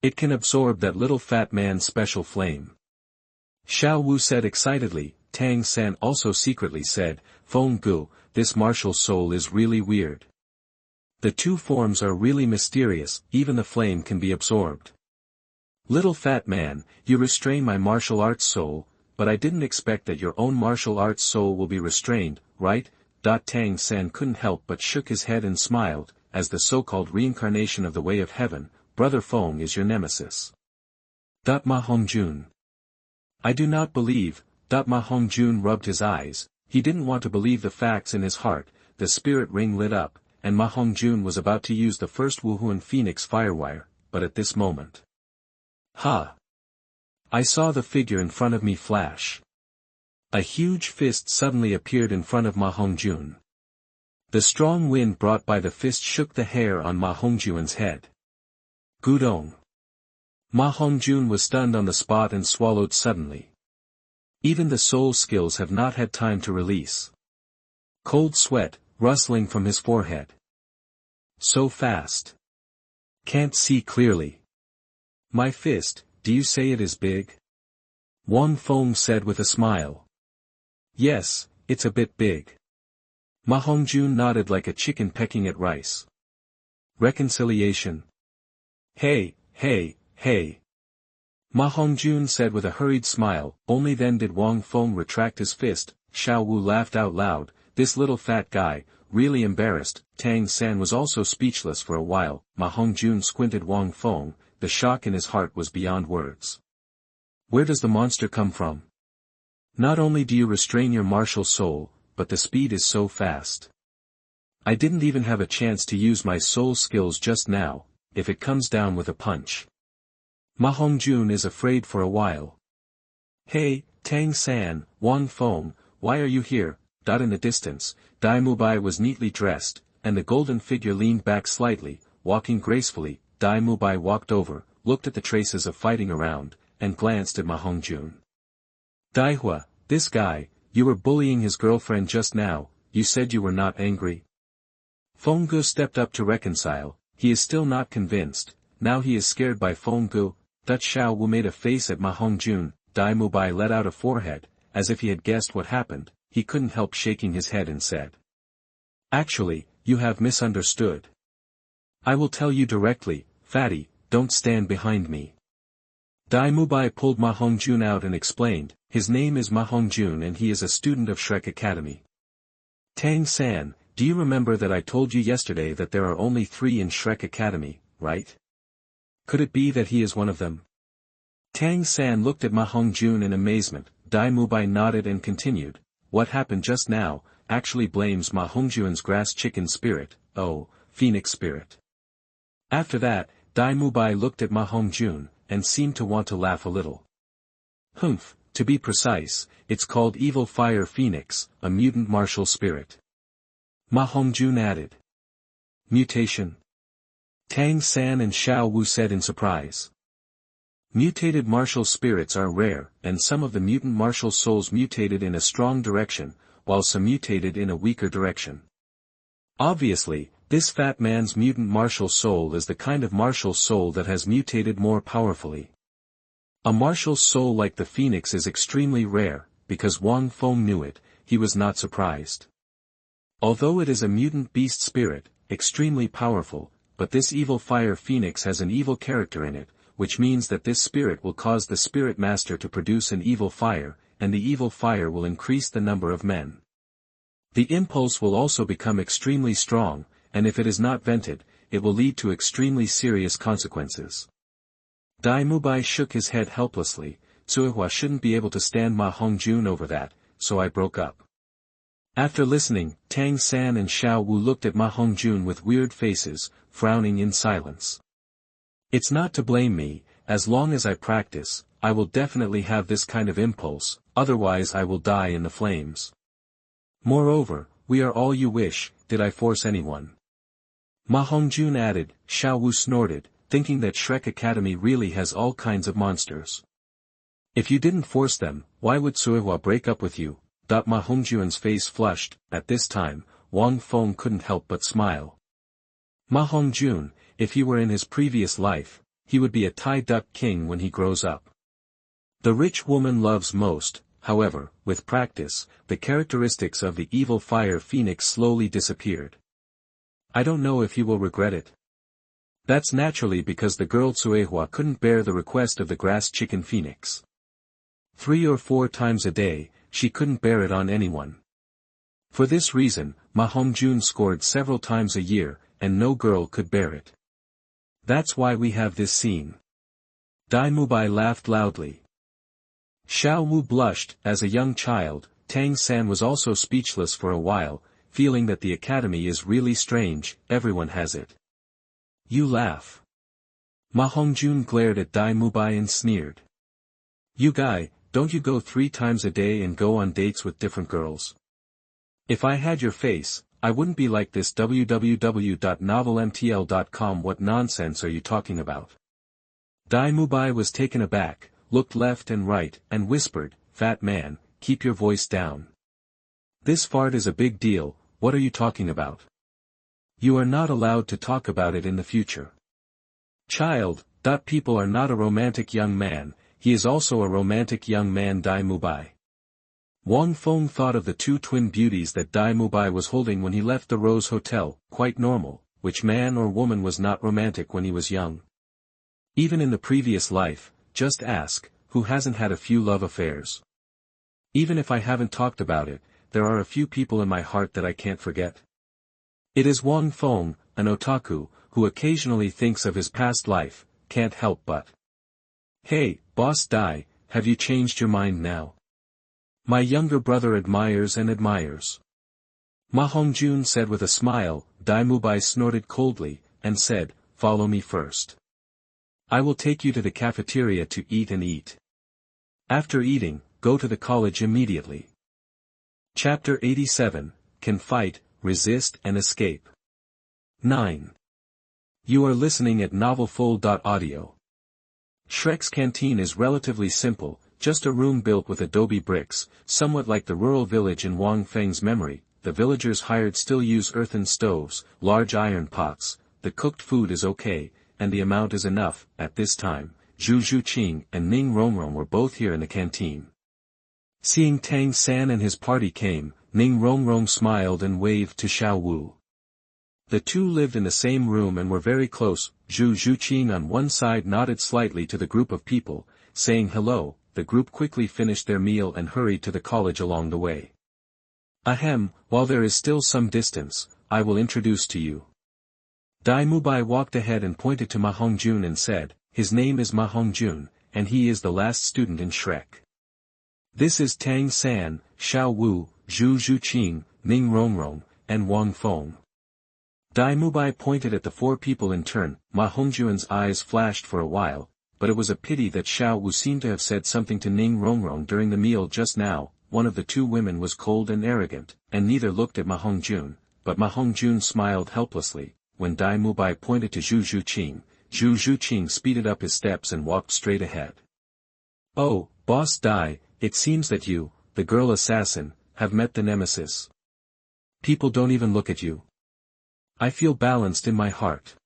It can absorb that little fat man's special flame. Xiao Wu said excitedly. Tang San also secretly said, Fenggu, this martial soul is really weird. The 2 forms are really mysterious, even the flame can be absorbed. Little fat man, you restrain my martial arts soul, but I didn't expect that your own martial arts soul will be restrained, right? Tang San couldn't help but shook his head and smiled, as the so-called reincarnation of the way of heaven, Brother Feng is your nemesis. Ma Hongjun. I do not believe. Ma Hongjun rubbed his eyes, he didn't want to believe the facts in his heart. The spirit ring lit up, and Ma Hongjun was about to use the first Wuhun Phoenix firewire, but at this moment. Ha! I saw the figure in front of me flash. A huge fist suddenly appeared in front of Ma Hongjun. The strong wind brought by the fist shook the hair on Ma Hongjun's head. Gudong. Ma Hongjun was stunned on the spot and swallowed suddenly. Even the soul skills have not had time to release. Cold sweat, rustling from his forehead. So fast. Can't see clearly. My fist, do you say it is big? Wang Feng said with a smile. Yes, it's a bit big. Ma Hongjun nodded like a chicken pecking at rice. Reconciliation. Hey, hey, hey. Ma Hongjun said with a hurried smile. Only then did Wang Feng retract his fist. Xiao Wu laughed out loud. This little fat guy, really embarrassed. Tang San was also speechless for a while. Ma Hongjun squinted Wang Feng. The shock in his heart was beyond words. Where does the monster come from? Not only do you restrain your martial soul, but the speed is so fast. I didn't even have a chance to use my soul skills just now, if it comes down with a punch. Ma Hongjun is afraid for a while. Hey, Tang San, Wang Feng, why are you here? In the distance, Dai Mubai was neatly dressed, and the golden figure leaned back slightly, walking gracefully. Dai Mubai walked over, looked at the traces of fighting around, and glanced at Ma Hongjun. Daihua, this guy, you were bullying his girlfriend just now, you said you were not angry? Fenggu stepped up to reconcile. He is still not convinced, now he is scared by Fenggu. Xiao Wu made a face at Ma Hongjun. Dai Mubai let out a forehead, as if he had guessed what happened. He couldn't help shaking his head and said. Actually, you have misunderstood. I will tell you directly, fatty, don't stand behind me. Dai Mubai pulled Ma Hongjun out and explained, his name is Ma Hongjun and he is a student of Shrek Academy. Tang San, do you remember that I told you yesterday that there are only 3 in Shrek Academy, right? Could it be that he is one of them? Tang San looked at Ma Hongjun in amazement. Dai Mubai nodded and continued. What happened just now, actually blames Ma Hongjun's grass chicken spirit, oh, phoenix spirit. After that, Dai Mubai looked at Ma Hongjun, and seemed to want to laugh a little. Humph, to be precise, it's called Evil Fire Phoenix, a mutant martial spirit. Ma Hongjun added. Mutation. Tang San and Xiao Wu said in surprise. Mutated martial spirits are rare, and some of the mutant martial souls mutated in a strong direction, while some mutated in a weaker direction. Obviously, this fat man's mutant martial soul is the kind of martial soul that has mutated more powerfully. A martial soul like the phoenix is extremely rare. Because Wang Feng knew it, he was not surprised. Although it is a mutant beast spirit, extremely powerful, but this evil fire phoenix has an evil character in it, which means that this spirit will cause the spirit master to produce an evil fire, and the evil fire will increase the number of men. The impulse will also become extremely strong, and if it is not vented, it will lead to extremely serious consequences. Dai Mubai shook his head helplessly. Xuanhuan shouldn't be able to stand Ma Hongjun over that, so I broke up. After listening, Tang San and Xiao Wu looked at Ma Hongjun with weird faces, frowning in silence. It's not to blame me, as long as I practice, I will definitely have this kind of impulse, otherwise I will die in the flames. Moreover, we are all you wish, did I force anyone? Ma Hongjun added. Xiao Wu snorted, thinking that Shrek Academy really has all kinds of monsters. If you didn't force them, why would Xuanhuan break up with you? Ma Hongjun's face flushed. At this time, Wang Feng couldn't help but smile. Ma Hongjun, if he were in his previous life, he would be a Tai Duck king when he grows up. The rich woman loves most, however, with practice, the characteristics of the evil fire phoenix slowly disappeared. I don't know if he will regret it. That's naturally because the girl Xuanhuan couldn't bear the request of the grass chicken phoenix. 3 or 4 times a day, she couldn't bear it on anyone. For this reason, Ma Hongjun scored several times a year, and no girl could bear it. That's why we have this scene. Dai Mubai laughed loudly. Xiao Wu blushed. As a young child, Tang San was also speechless for a while, feeling that the academy is really strange. Everyone has it. You laugh. Ma Hongjun glared at Dai Mubai and sneered. You guy, don't you go 3 times a day and go on dates with different girls? If I had your face, I wouldn't be like this. www.novelmtl.com. What nonsense are you talking about? Dai Mubai was taken aback, looked left and right, and whispered, "Fat man, keep your voice down. This fart is a big deal, what are you talking about? You are not allowed to talk about it in the future. Child, people are not a romantic young man, he is also a romantic young man." Dai Mubai. Wang Feng thought of the 2 twin beauties that Dai Mubai was holding when he left the Rose Hotel. Quite normal, which man or woman was not romantic when he was young? Even in the previous life, just ask, who hasn't had a few love affairs? Even if I haven't talked about it, there are a few people in my heart that I can't forget. It is Wang Feng, an otaku, who occasionally thinks of his past life, can't help but. Hey, boss Dai, have you changed your mind now? My younger brother admires and admires. Ma Hongjun said with a smile. Dai Mubai snorted coldly, and said, "Follow me first. I will take you to the cafeteria to eat and eat. After eating, go to the college immediately." Chapter 87, Can Fight, Resist and Escape. 9. You are listening at novelfull.audio. Shrek's canteen is relatively simple, just a room built with adobe bricks, somewhat like the rural village in Wang Feng's memory. The villagers hired still use earthen stoves, large iron pots. The cooked food is okay, and the amount is enough. At this time, Zhu Zhuqing and Ning Rongrong were both here in the canteen. Seeing Tang San and his party came, Ning Rongrong smiled and waved to Xiao Wu. The 2 lived in the same room and were very close. Zhu Zhuqing on one side nodded slightly to the group of people, saying hello. The group quickly finished their meal and hurried to the college along the way. Ahem, while there is still some distance, I will introduce to you. Dai Mubai walked ahead and pointed to Ma Hongjun and said, "His name is Ma Hongjun, and he is the last student in Shrek. This is Tang San, Xiao Wu, Zhu Zhuqing, Ning Rongrong, and Wang Feng." Dai Mubai pointed at the 4 people in turn. Ma Hongjun's eyes flashed for a while, but it was a pity that Xiao Wu seemed to have said something to Ning Rongrong during the meal just now. One of the 2 women was cold and arrogant, and neither looked at Ma Hongjun, but Ma Hongjun smiled helplessly. When Dai Mubai pointed to Zhu Zhuqing speeded up his steps and walked straight ahead. "Oh, boss Dai, it seems that you, the girl assassin, have met the nemesis. People don't even look at you. I feel balanced in my heart."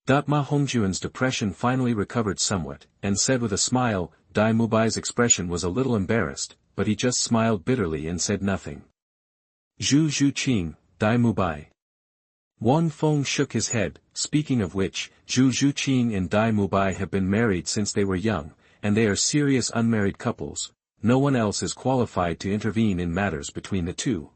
Ma Hongjun's depression finally recovered somewhat, and said with a smile. Dai Mubai's expression was a little embarrassed, but he just smiled bitterly and said nothing. "Zhu Zhuqing, Dai Mubai." Wang Feng shook his head. Speaking of which, Zhu Zhuqing and Dai Mubai have been married since they were young, and they are serious unmarried couples. No one else is qualified to intervene in matters between the 2.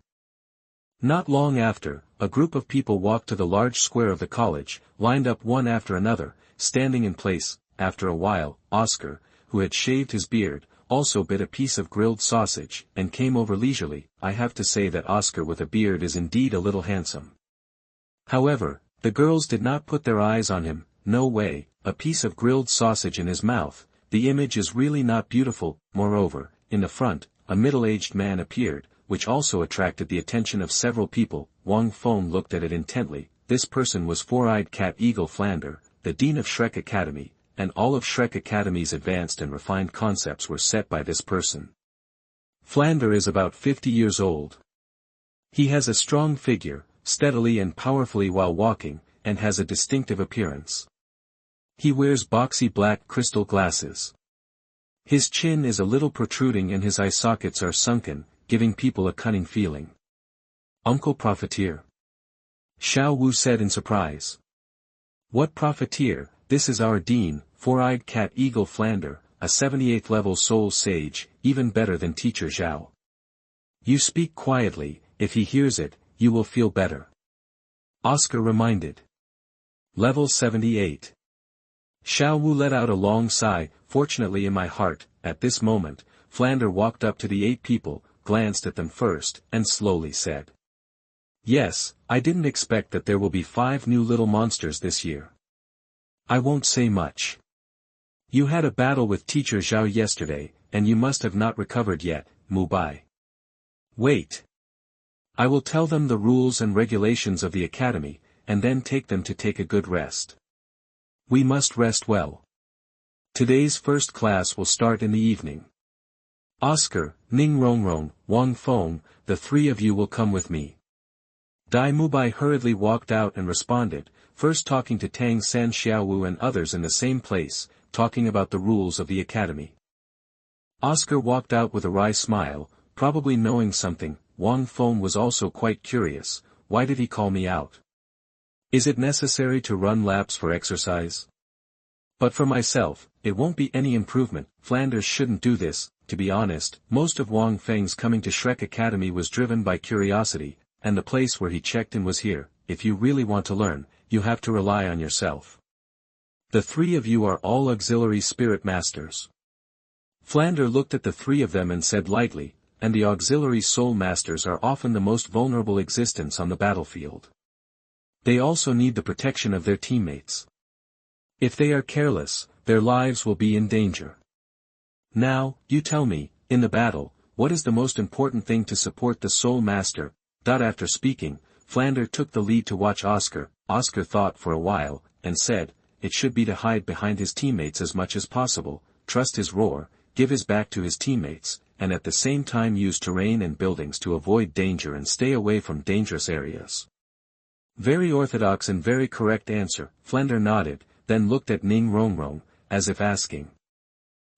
Not long after, a group of people walked to the large square of the college, lined up one after another, standing in place. After a while, Oscar, who had shaved his beard, also bit a piece of grilled sausage, and came over leisurely. I have to say that Oscar with a beard is indeed a little handsome. However, the girls did not put their eyes on him. No way, a piece of grilled sausage in his mouth. The image is really not beautiful. Moreover, in the front, a middle-aged man appeared, which also attracted the attention of several people. Wang Feng looked at it intently. This person was Four-Eyed Cat Eagle Flander, the dean of Shrek Academy, and all of Shrek Academy's advanced and refined concepts were set by this person. Flander is about 50 years old. He has a strong figure, steadily and powerfully while walking, and has a distinctive appearance. He wears boxy black crystal glasses. His chin is a little protruding and his eye sockets are sunken, giving people a cunning feeling. "Uncle Profiteer?" Xiao Wu said in surprise. "What Profiteer? This is our dean, Four-Eyed Cat Eagle Flander, a 78th level soul sage, even better than Teacher Zhao. You speak quietly, if he hears it, you will feel better." Oscar reminded. Level 78. Xiao Wu let out a long sigh. Fortunately in my heart, at this moment, Flander walked up to the 8 people, glanced at them first, and slowly said. "Yes, I didn't expect that there will be 5 new little monsters this year. I won't say much. You had a battle with Teacher Zhao yesterday, and you must have not recovered yet, Mubai. Wait. I will tell them the rules and regulations of the academy, and then take them to take a good rest. We must rest well. Today's first class will start in the evening. Oscar, Ning Rongrong, Wang Feng, the three of you will come with me. Dai Mubai hurriedly walked out and responded, first talking to Tang San Xiaowu and others in the same place, talking about the rules of the academy. Oscar walked out with a wry smile, probably knowing something. Wang Feng was also quite curious. Why did he call me out? Is it necessary to run laps for exercise? But for myself, it won't be any improvement. Flanders shouldn't do this. To be honest, most of Wang Feng's coming to Shrek Academy was driven by curiosity, and the place where he checked in was here. If you really want to learn, you have to rely on yourself. The three of you are all auxiliary spirit masters. Flanders looked at the three of them and said lightly, and the auxiliary soul masters are often the most vulnerable existence on the battlefield. They also need the protection of their teammates. If they are careless, their lives will be in danger. Now, you tell me, in the battle, what is the most important thing to support the soul master? After speaking, Flanders took the lead to watch Oscar. Oscar thought for a while, and said, it should be to hide behind his teammates as much as possible, trust his roar, give his back to his teammates, and at the same time use terrain and buildings to avoid danger and stay away from dangerous areas. Very orthodox and very correct answer. Flanders nodded, then looked at Ning Rongrong, as if asking.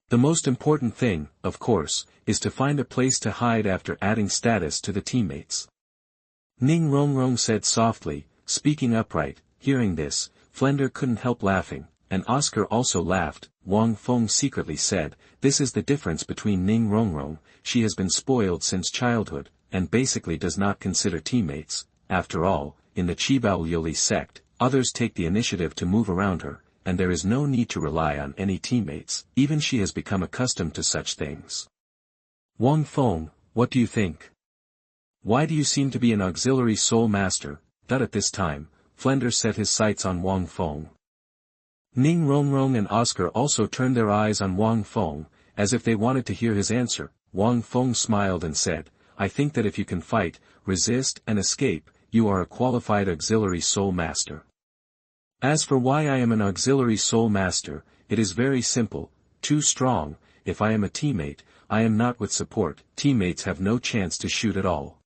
The most important thing, of course, is to find a place to hide after adding status to the teammates. Ning Rongrong said softly, speaking upright. Hearing this, Flanders couldn't help laughing, and Oscar also laughed. Wang Feng secretly said, this is the difference between Ning Rongrong. She has been spoiled since childhood, and basically does not consider teammates. After all, in the Qibao Yuli sect, others take the initiative to move around her, and there is no need to rely on any teammates. Even she has become accustomed to such things. Wang Feng, what do you think? Why do you seem to be an auxiliary soul master? At this time, Flanders set his sights on Wang Feng. Ning Rongrong and Oscar also turned their eyes on Wang Feng, as if they wanted to hear his answer. Wang Feng smiled and said, I think that if you can fight, resist and escape, you are a qualified auxiliary soul master. As for why I am an auxiliary soul master, it is very simple. Too strong. If I am a teammate, I am not with support. Teammates have no chance to shoot at all.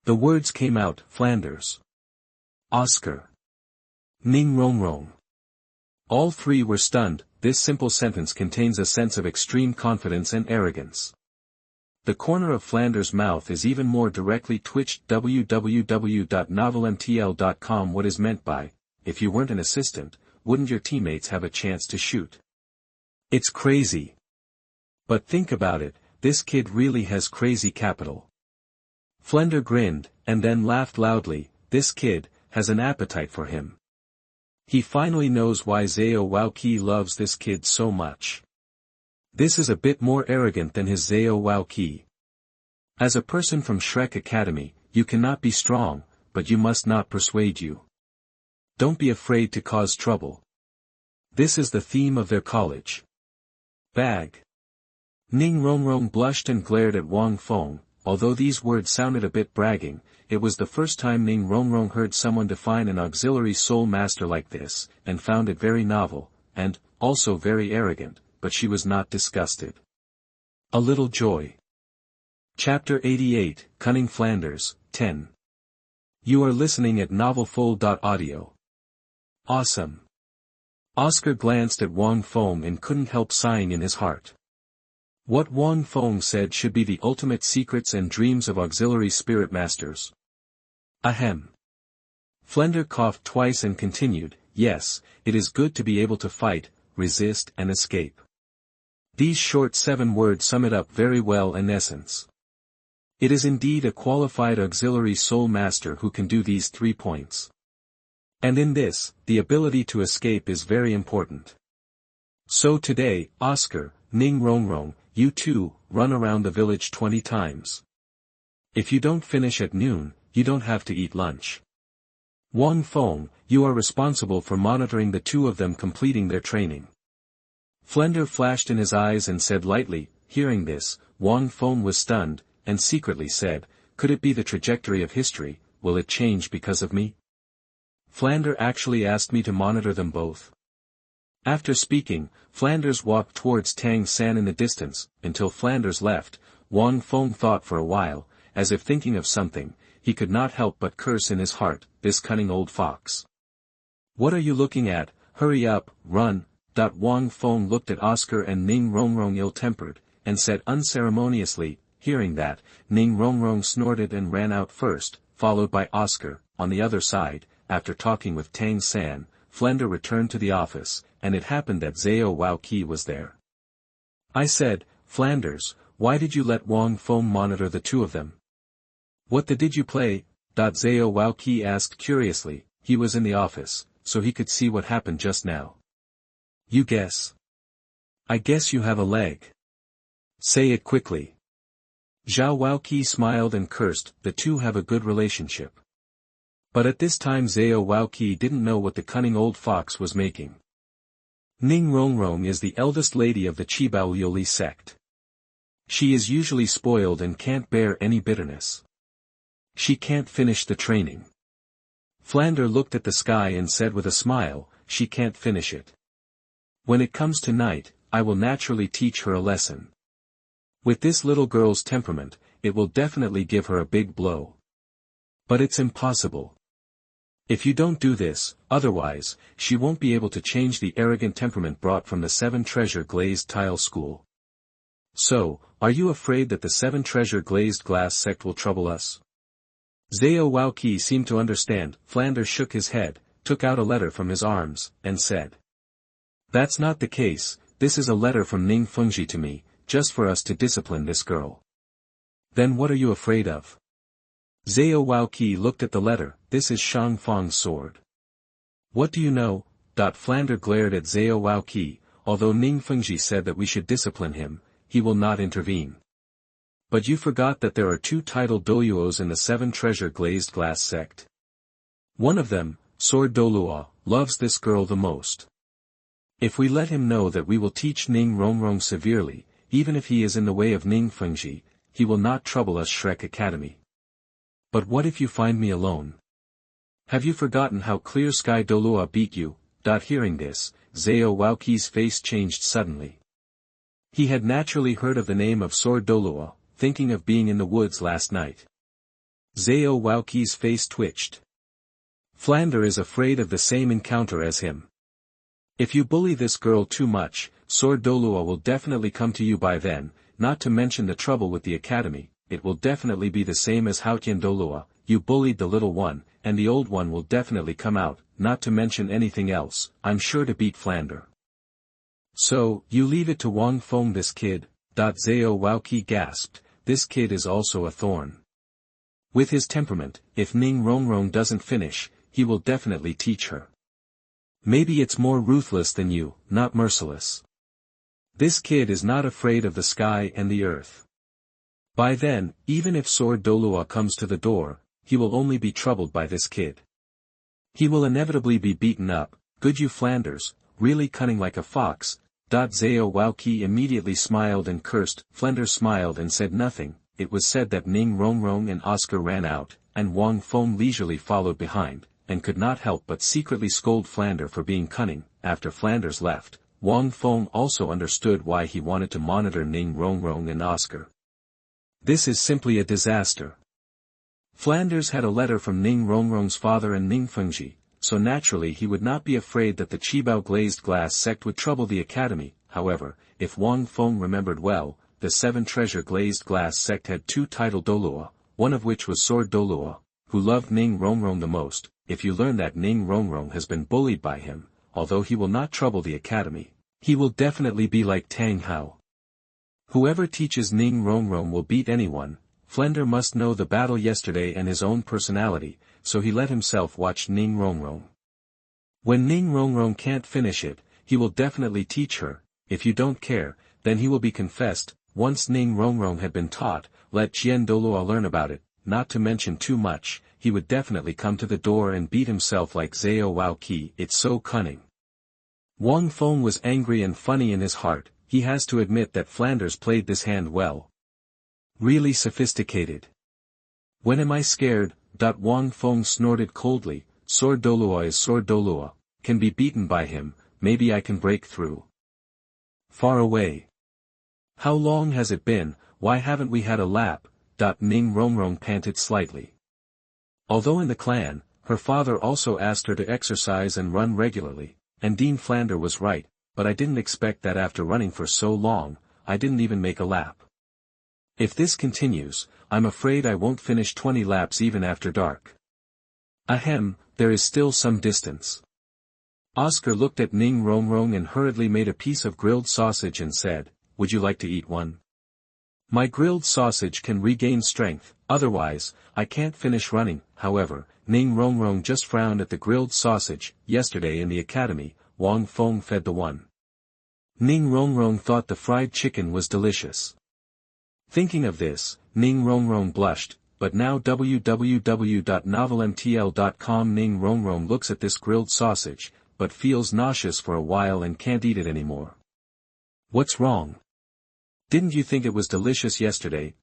The words came out. Flanders, Oscar, Ning Rongrong. All three were stunned. This simple sentence contains a sense of extreme confidence and arrogance. The corner of Flanders' mouth is even more directly twitched. www.novelmtl.com. What is meant by, if you weren't an assistant, wouldn't your teammates have a chance to shoot? It's crazy. But think about it, this kid really has crazy capital. Flanders grinned, and then laughed loudly. This kid has an appetite for him. He finally knows why Zhao Waoqi loves this kid so much. This is a bit more arrogant than his Zhao Waoqi. As a person from Shrek Academy, you cannot be strong, but you must not persuade you. Don't be afraid to cause trouble. This is the theme of their college. Bag. Ning Rongrong blushed and glared at Wang Feng. Although these words sounded a bit bragging, it was the first time Ning Rongrong heard someone define an auxiliary soul master like this, and found it very novel, and, also very arrogant, but she was not disgusted. A little joy. Chapter 88, Cunning Flanders, 10. You are listening at novelfull.audio. Awesome. Oscar glanced at Wang Feng and couldn't help sighing in his heart. What Wang Feng said should be the ultimate secrets and dreams of auxiliary spirit masters. Ahem. Flanders coughed twice and continued, yes, it is good to be able to fight, resist and escape. These short 7 words sum it up very well in essence. It is indeed a qualified auxiliary soul master who can do these 3 points. And in this, the ability to escape is very important. So today, Oscar, Ning Rongrong, you two, run around the village 20 times. If you don't finish at noon, you don't have to eat lunch. Wang Feng, you are responsible for monitoring the 2 of them completing their training. Flanders flashed in his eyes and said lightly, Hearing this, Wang Feng was stunned, and secretly said, "Could it be the trajectory of history? Will it change because of me? Flanders actually asked me to monitor them both." After speaking, Flanders walked towards Tang San in the distance. Until Flanders left, Wang Feng thought for a while, as if thinking of something. He could not help but curse in his heart, "This cunning old fox. What are you looking at? Hurry up, run." Wang Feng looked at Oscar and Ning Rongrong ill-tempered, and said unceremoniously. Hearing that, Ning Rongrong snorted and ran out first, followed by Oscar. On the other side, after talking with Tang San, Flanders returned to the office, and it happened that Zhao Waoqi was there. "I said, Flanders, why did you let Wang Feng monitor the two of them? What did you play?" Zhao Waoqi asked curiously. He was in the office, so he could see what happened just now. "You guess. I guess you have a leg. Say it quickly." Zhao Waoqi smiled and cursed. The two have a good relationship. But at this time Zhao Waoqi didn't know what the cunning old fox was making. Ning Rongrong is the eldest lady of the Qibao Liuli sect. She is usually spoiled and can't bear any bitterness. She can't finish the training. Flanders looked at the sky and said with a smile, "She can't finish it. When it comes to night, I will naturally teach her a lesson. With this little girl's temperament, it will definitely give her a big blow. But it's impossible. If you don't do this, otherwise, she won't be able to change the arrogant temperament brought from the Seven Treasure Glazed Tile School. So, are you afraid that the Seven Treasure Glazed Glass sect will trouble us?" Zhao Waoqi seemed to understand. Flanders shook his head, took out a letter from his arms, and said, "That's not the case. This is a letter from Ning Fengji to me, just for us to discipline this girl." "Then what are you afraid of?" Zhao Waoqi looked at the letter. "This is Shang Fang's sword." "What do you know?" Flanders glared at Zhao Waoqi. "Although Ning Fengji said that we should discipline him, he will not intervene. But you forgot that there are two titled Douluos in the Seven Treasure Glazed Glass sect. One of them, Sword Douluo, loves this girl the most. If we let him know that we will teach Ning Rongrong severely, even if he is in the way of Ning Fengji, he will not trouble us Shrek Academy. But what if you find me alone? Have you forgotten how Clear Sky Douluo beat you?" Hearing this, Zhao Waoqi's face changed suddenly. He had naturally heard of the name of Sword Douluo, thinking of being in the woods last night. Zhao Waoqi's face twitched. Flanders is afraid of the same encounter as him. If you bully this girl too much, Sword Douluo will definitely come to you by then, not to mention the trouble with the academy. It will definitely be the same as Haotian Douluo. You bullied the little one, and the old one will definitely come out, not to mention anything else. I'm sure to beat Flanders. So, you leave it to Wang Feng this kid? Zhao Waoqi gasped. This kid is also a thorn. With his temperament, if Ning Rongrong doesn't finish, he will definitely teach her. Maybe it's more ruthless than you, not merciless. This kid is not afraid of the sky and the earth. By then, even if Sword Douluo comes to the door, he will only be troubled by this kid. He will inevitably be beaten up. Good you Flanders, really cunning like a fox. Zhao Waoqi immediately smiled and cursed. Flanders smiled and said nothing. It was said that Ning Rongrong and Oscar ran out, and Wang Feng leisurely followed behind, and could not help but secretly scold Flanders for being cunning. After Flanders left, Wang Feng also understood why he wanted to monitor Ning Rongrong and Oscar. This is simply a disaster. Flanders had a letter from Ning Rongrong's father and Ning Fengji, so naturally he would not be afraid that the Qibao Glazed Glass sect would trouble the academy. However, if Wang Feng remembered well, the Seven Treasure Glazed Glass sect had two titled Douluo, one of which was Sword Douluo, who loved Ning Rongrong the most. If you learn that Ning Rongrong has been bullied by him, although he will not trouble the academy, he will definitely be like Tang Hao. Whoever teaches Ning Rongrong will beat anyone. Flanders must know the battle yesterday and his own personality, so he let himself watch Ning Rongrong. When Ning Rongrong can't finish it, he will definitely teach her. If you don't care, then he will be confessed. Once Ning Rongrong had been taught, let Jian Douluo learn about it, not to mention too much, he would definitely come to the door and beat himself like Zhao Waoqi. It's so cunning. Wang Feng was angry and funny in his heart. he has to admit that Flanders played this hand well. Really sophisticated. When am I scared? Wang Feng snorted coldly, Sword Douluo is Sword Douluo, can be beaten by him, maybe I can break through. Far away. How long has it been, why haven't we had a lap? Ning Rongrong panted slightly. Although in the clan, her father also asked her to exercise and run regularly, and Dean Flanders was right, but I didn't expect that after running for so long, I didn't even make a lap. If this continues, I'm afraid I won't finish 20 laps even after dark. Ahem, there is still some distance. Oscar looked at Ning Rongrong and hurriedly made a piece of grilled sausage and said, would you like to eat one? My grilled sausage can regain strength, otherwise, I can't finish running. However, Ning Rongrong just frowned at the grilled sausage. Yesterday in the academy, Wang Feng fed the one. Ning Rongrong thought the fried chicken was delicious. Thinking of this, Ning Rongrong blushed, but now www.novelmtl.com Ning Rongrong looks at this grilled sausage, but feels nauseous for a while and can't eat it anymore. What's wrong? Didn't you think it was delicious yesterday?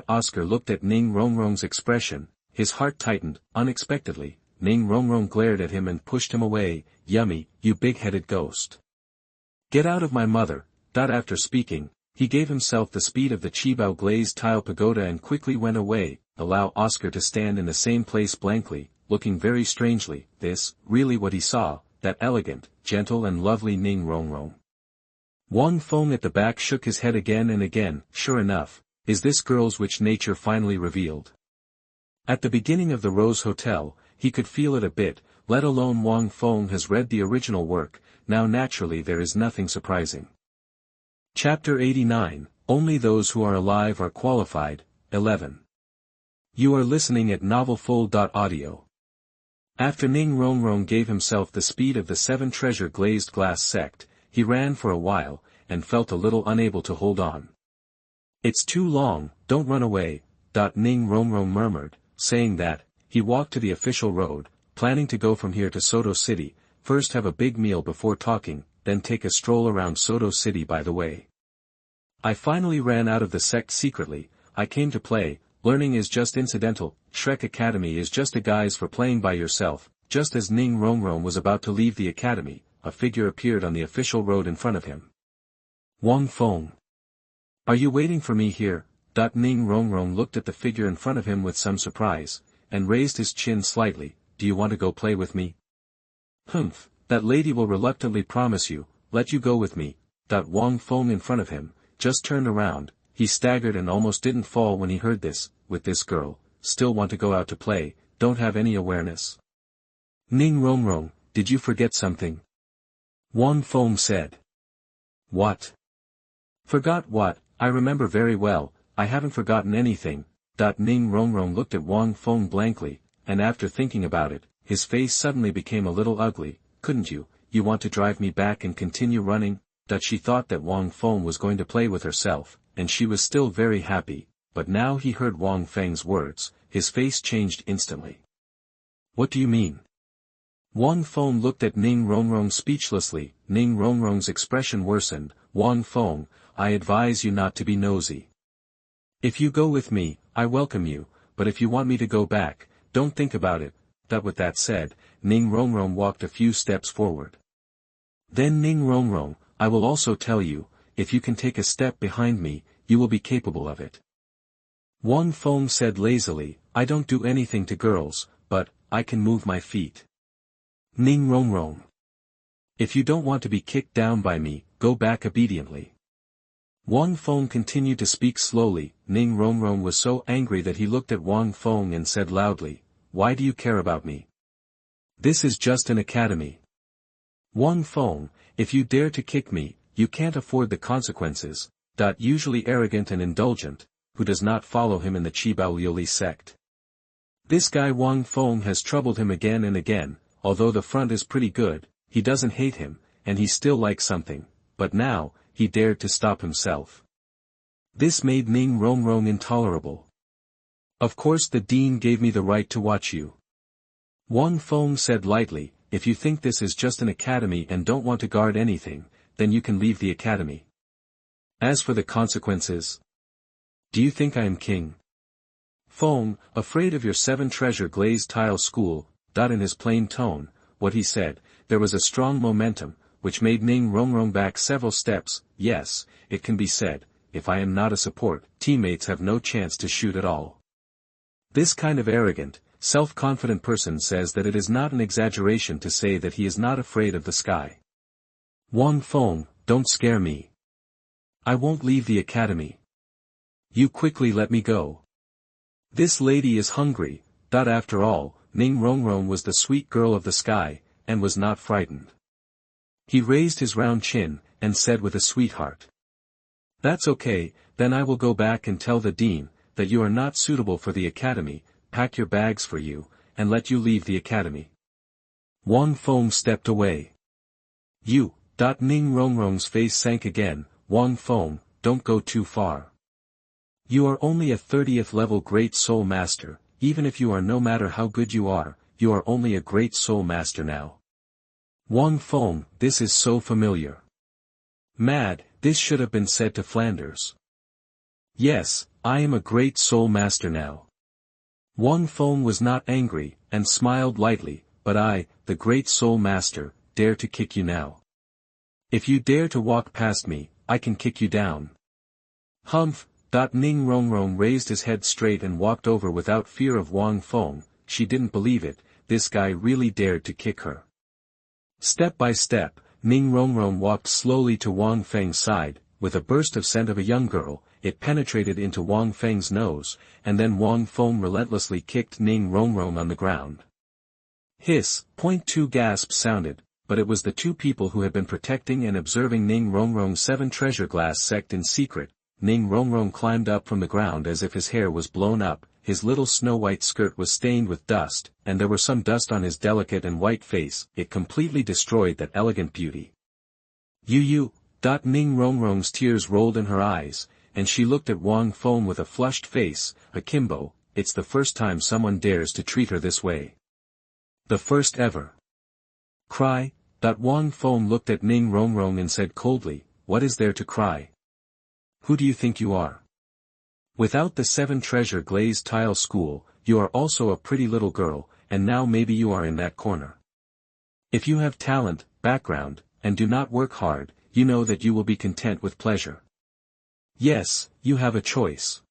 Oscar looked at Ning Rongrong's expression, his heart tightened, unexpectedly. Ning Rongrong glared at him and pushed him away. Yummy, you big-headed ghost. Get out of my mother. After speaking, he gave himself the speed of the Qibao glazed tile pagoda and quickly went away, allow Oscar to stand in the same place blankly, looking very strangely. This, really what he saw, that elegant, gentle and lovely Ning Rongrong. Wang Feng at the back shook his head again and again. Sure enough, is this girl's which nature finally revealed. At the beginning of the Rose Hotel, he could feel it a bit, let alone Wang Feng has read the original work, now naturally there is nothing surprising. Chapter 89, Only Those Who Are Alive Are Qualified, 11. You are listening at novelfull.audio. After Ning Rongrong gave himself the speed of the seven treasure glazed glass sect, he ran for a while, and felt a little unable to hold on. It's too long, don't run away, Ning Rongrong murmured, saying that, he walked to the official road, planning to go from here to Soto City, first have a big meal before talking, then take a stroll around Soto City by the way. I finally ran out of the sect secretly, I came to play, learning is just incidental, Shrek Academy is just a guise for playing by yourself. Just as Ning Rongrong was about to leave the academy, a figure appeared on the official road in front of him. Wang Feng. Are you waiting for me here? Ning Rongrong looked at the figure in front of him with some surprise, and raised his chin slightly. Do you want to go play with me? Humph, that lady will reluctantly promise you, let you go with me. Wang Feng in front of him, just turned around, he staggered and almost didn't fall when he heard this. With this girl, still want to go out to play, don't have any awareness. Ning Rongrong, did you forget something? Wang Feng said. What? Forgot what? I remember very well, I haven't forgotten anything. Ning Rongrong looked at Wang Feng blankly, and after thinking about it, his face suddenly became a little ugly. Couldn't you want to drive me back and continue running? She thought that Wang Feng was going to play with herself, and she was still very happy, but now he heard Wang Feng's words, his face changed instantly. What do you mean? Wang Feng looked at Ning Rongrong speechlessly. Ning Rongrong's expression worsened. Wang Feng, I advise you not to be nosy. If you go with me, I welcome you, but if you want me to go back, don't think about it. With that said, Ning Rongrong walked a few steps forward. Then Ning Rongrong, I will also tell you, if you can take a step behind me, you will be capable of it. Wang Feng said lazily, I don't do anything to girls, but, I can move my feet. Ning Rongrong. If you don't want to be kicked down by me, go back obediently. Wang Feng continued to speak slowly. Ning Rongrong was so angry that he looked at Wang Feng and said loudly, why do you care about me? This is just an academy. Wang Feng, if you dare to kick me, you can't afford the consequences. Usually arrogant and indulgent, who does not follow him in the Qibao Liuli sect. This guy Wang Feng has troubled him again and again. Although the front is pretty good, he doesn't hate him, and he still likes something, but now, he dared to stop himself. This made Ning Rongrong intolerable. Of course the dean gave me the right to watch you. Wang Feng said lightly, if you think this is just an academy and don't want to guard anything, then you can leave the academy. As for the consequences, do you think I am king? Feng, afraid of your 7-treasure glazed tile school, in his plain tone, what he said, there was a strong momentum, which made Ning Rongrong back several steps. Yes, it can be said, if I am not a support, teammates have no chance to shoot at all. This kind of arrogant, self-confident person says that it is not an exaggeration to say that he is not afraid of the sky. Wang Feng, don't scare me. I won't leave the academy. You quickly let me go. This lady is hungry. After all, Ning Rongrong was the sweet girl of the sky, and was not frightened. He raised his round chin, and said with a sweetheart. That's okay, then I will go back and tell the dean, that you are not suitable for the academy, pack your bags for you, and let you leave the academy. Wang Feng stepped away. You, Ning Rongrong's face sank again. Wang Feng, don't go too far. You are only a 30th level Great Soul Master, even if you are no matter how good you are only a Great Soul Master now. Wang Feng, this is so familiar. Mad, this should have been said to Flanders. Yes, I am a Great Soul Master now. Wang Feng was not angry, and smiled lightly, but I, the Great Soul Master, dare to kick you now. If you dare to walk past me, I can kick you down. Humph. Ning Rongrong raised his head straight and walked over without fear of Wang Feng. She didn't believe it, this guy really dared to kick her. Step by step, Ning Rongrong walked slowly to Wang Feng's side. With a burst of scent of a young girl, it penetrated into Wang Feng's nose, and then Wang Feng relentlessly kicked Ning Rongrong on the ground. Hiss. 2 gasps sounded, but it was the 2 people who had been protecting and observing Ning Rongrong's 7-treasure glass sect in secret. Ning Rongrong climbed up from the ground as if his hair was blown up, his little snow-white skirt was stained with dust, and there was some dust on his delicate and white face. It completely destroyed that elegant beauty. You. Ning Rongrong's tears rolled in her eyes, and she looked at Wang Feng with a flushed face. Akimbo, it's the first time someone dares to treat her this way. The first ever. Cry. Wang Feng looked at Ning Rongrong and said coldly, what is there to cry? Who do you think you are? Without the 7-treasure glazed tile school, you are also a pretty little girl, and now maybe you are in that corner. If you have talent, background, and do not work hard, you know that you will be content with pleasure. Yes, you have a choice.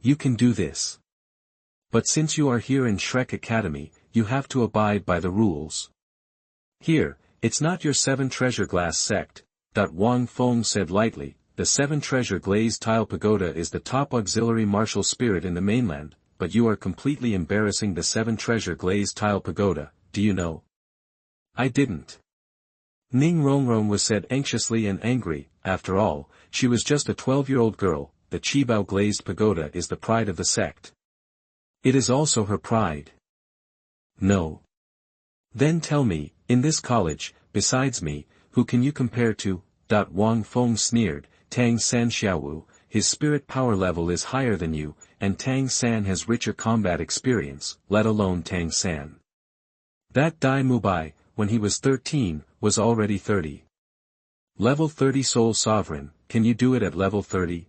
You can do this. But since you are here in Shrek Academy, you have to abide by the rules. Here, it's not your 7-treasure glass sect. Wang Feng said lightly. The 7-treasure glazed tile pagoda is the top auxiliary martial spirit in the mainland, but you are completely embarrassing the 7-treasure glazed tile pagoda, do you know? I didn't. Ning Rongrong was said anxiously and angry. After all, she was just a 12-year-old girl. The Qibao glazed pagoda is the pride of the sect. It is also her pride. No. Then tell me, in this college, besides me, who can you compare to? Wang Feng sneered. Tang San Xiaowu, his spirit power level is higher than you, and Tang San has richer combat experience, let alone Tang San. That Dai Mubai, when he was 13, was already 30. Level 30 Soul Sovereign, can you do it at level 30?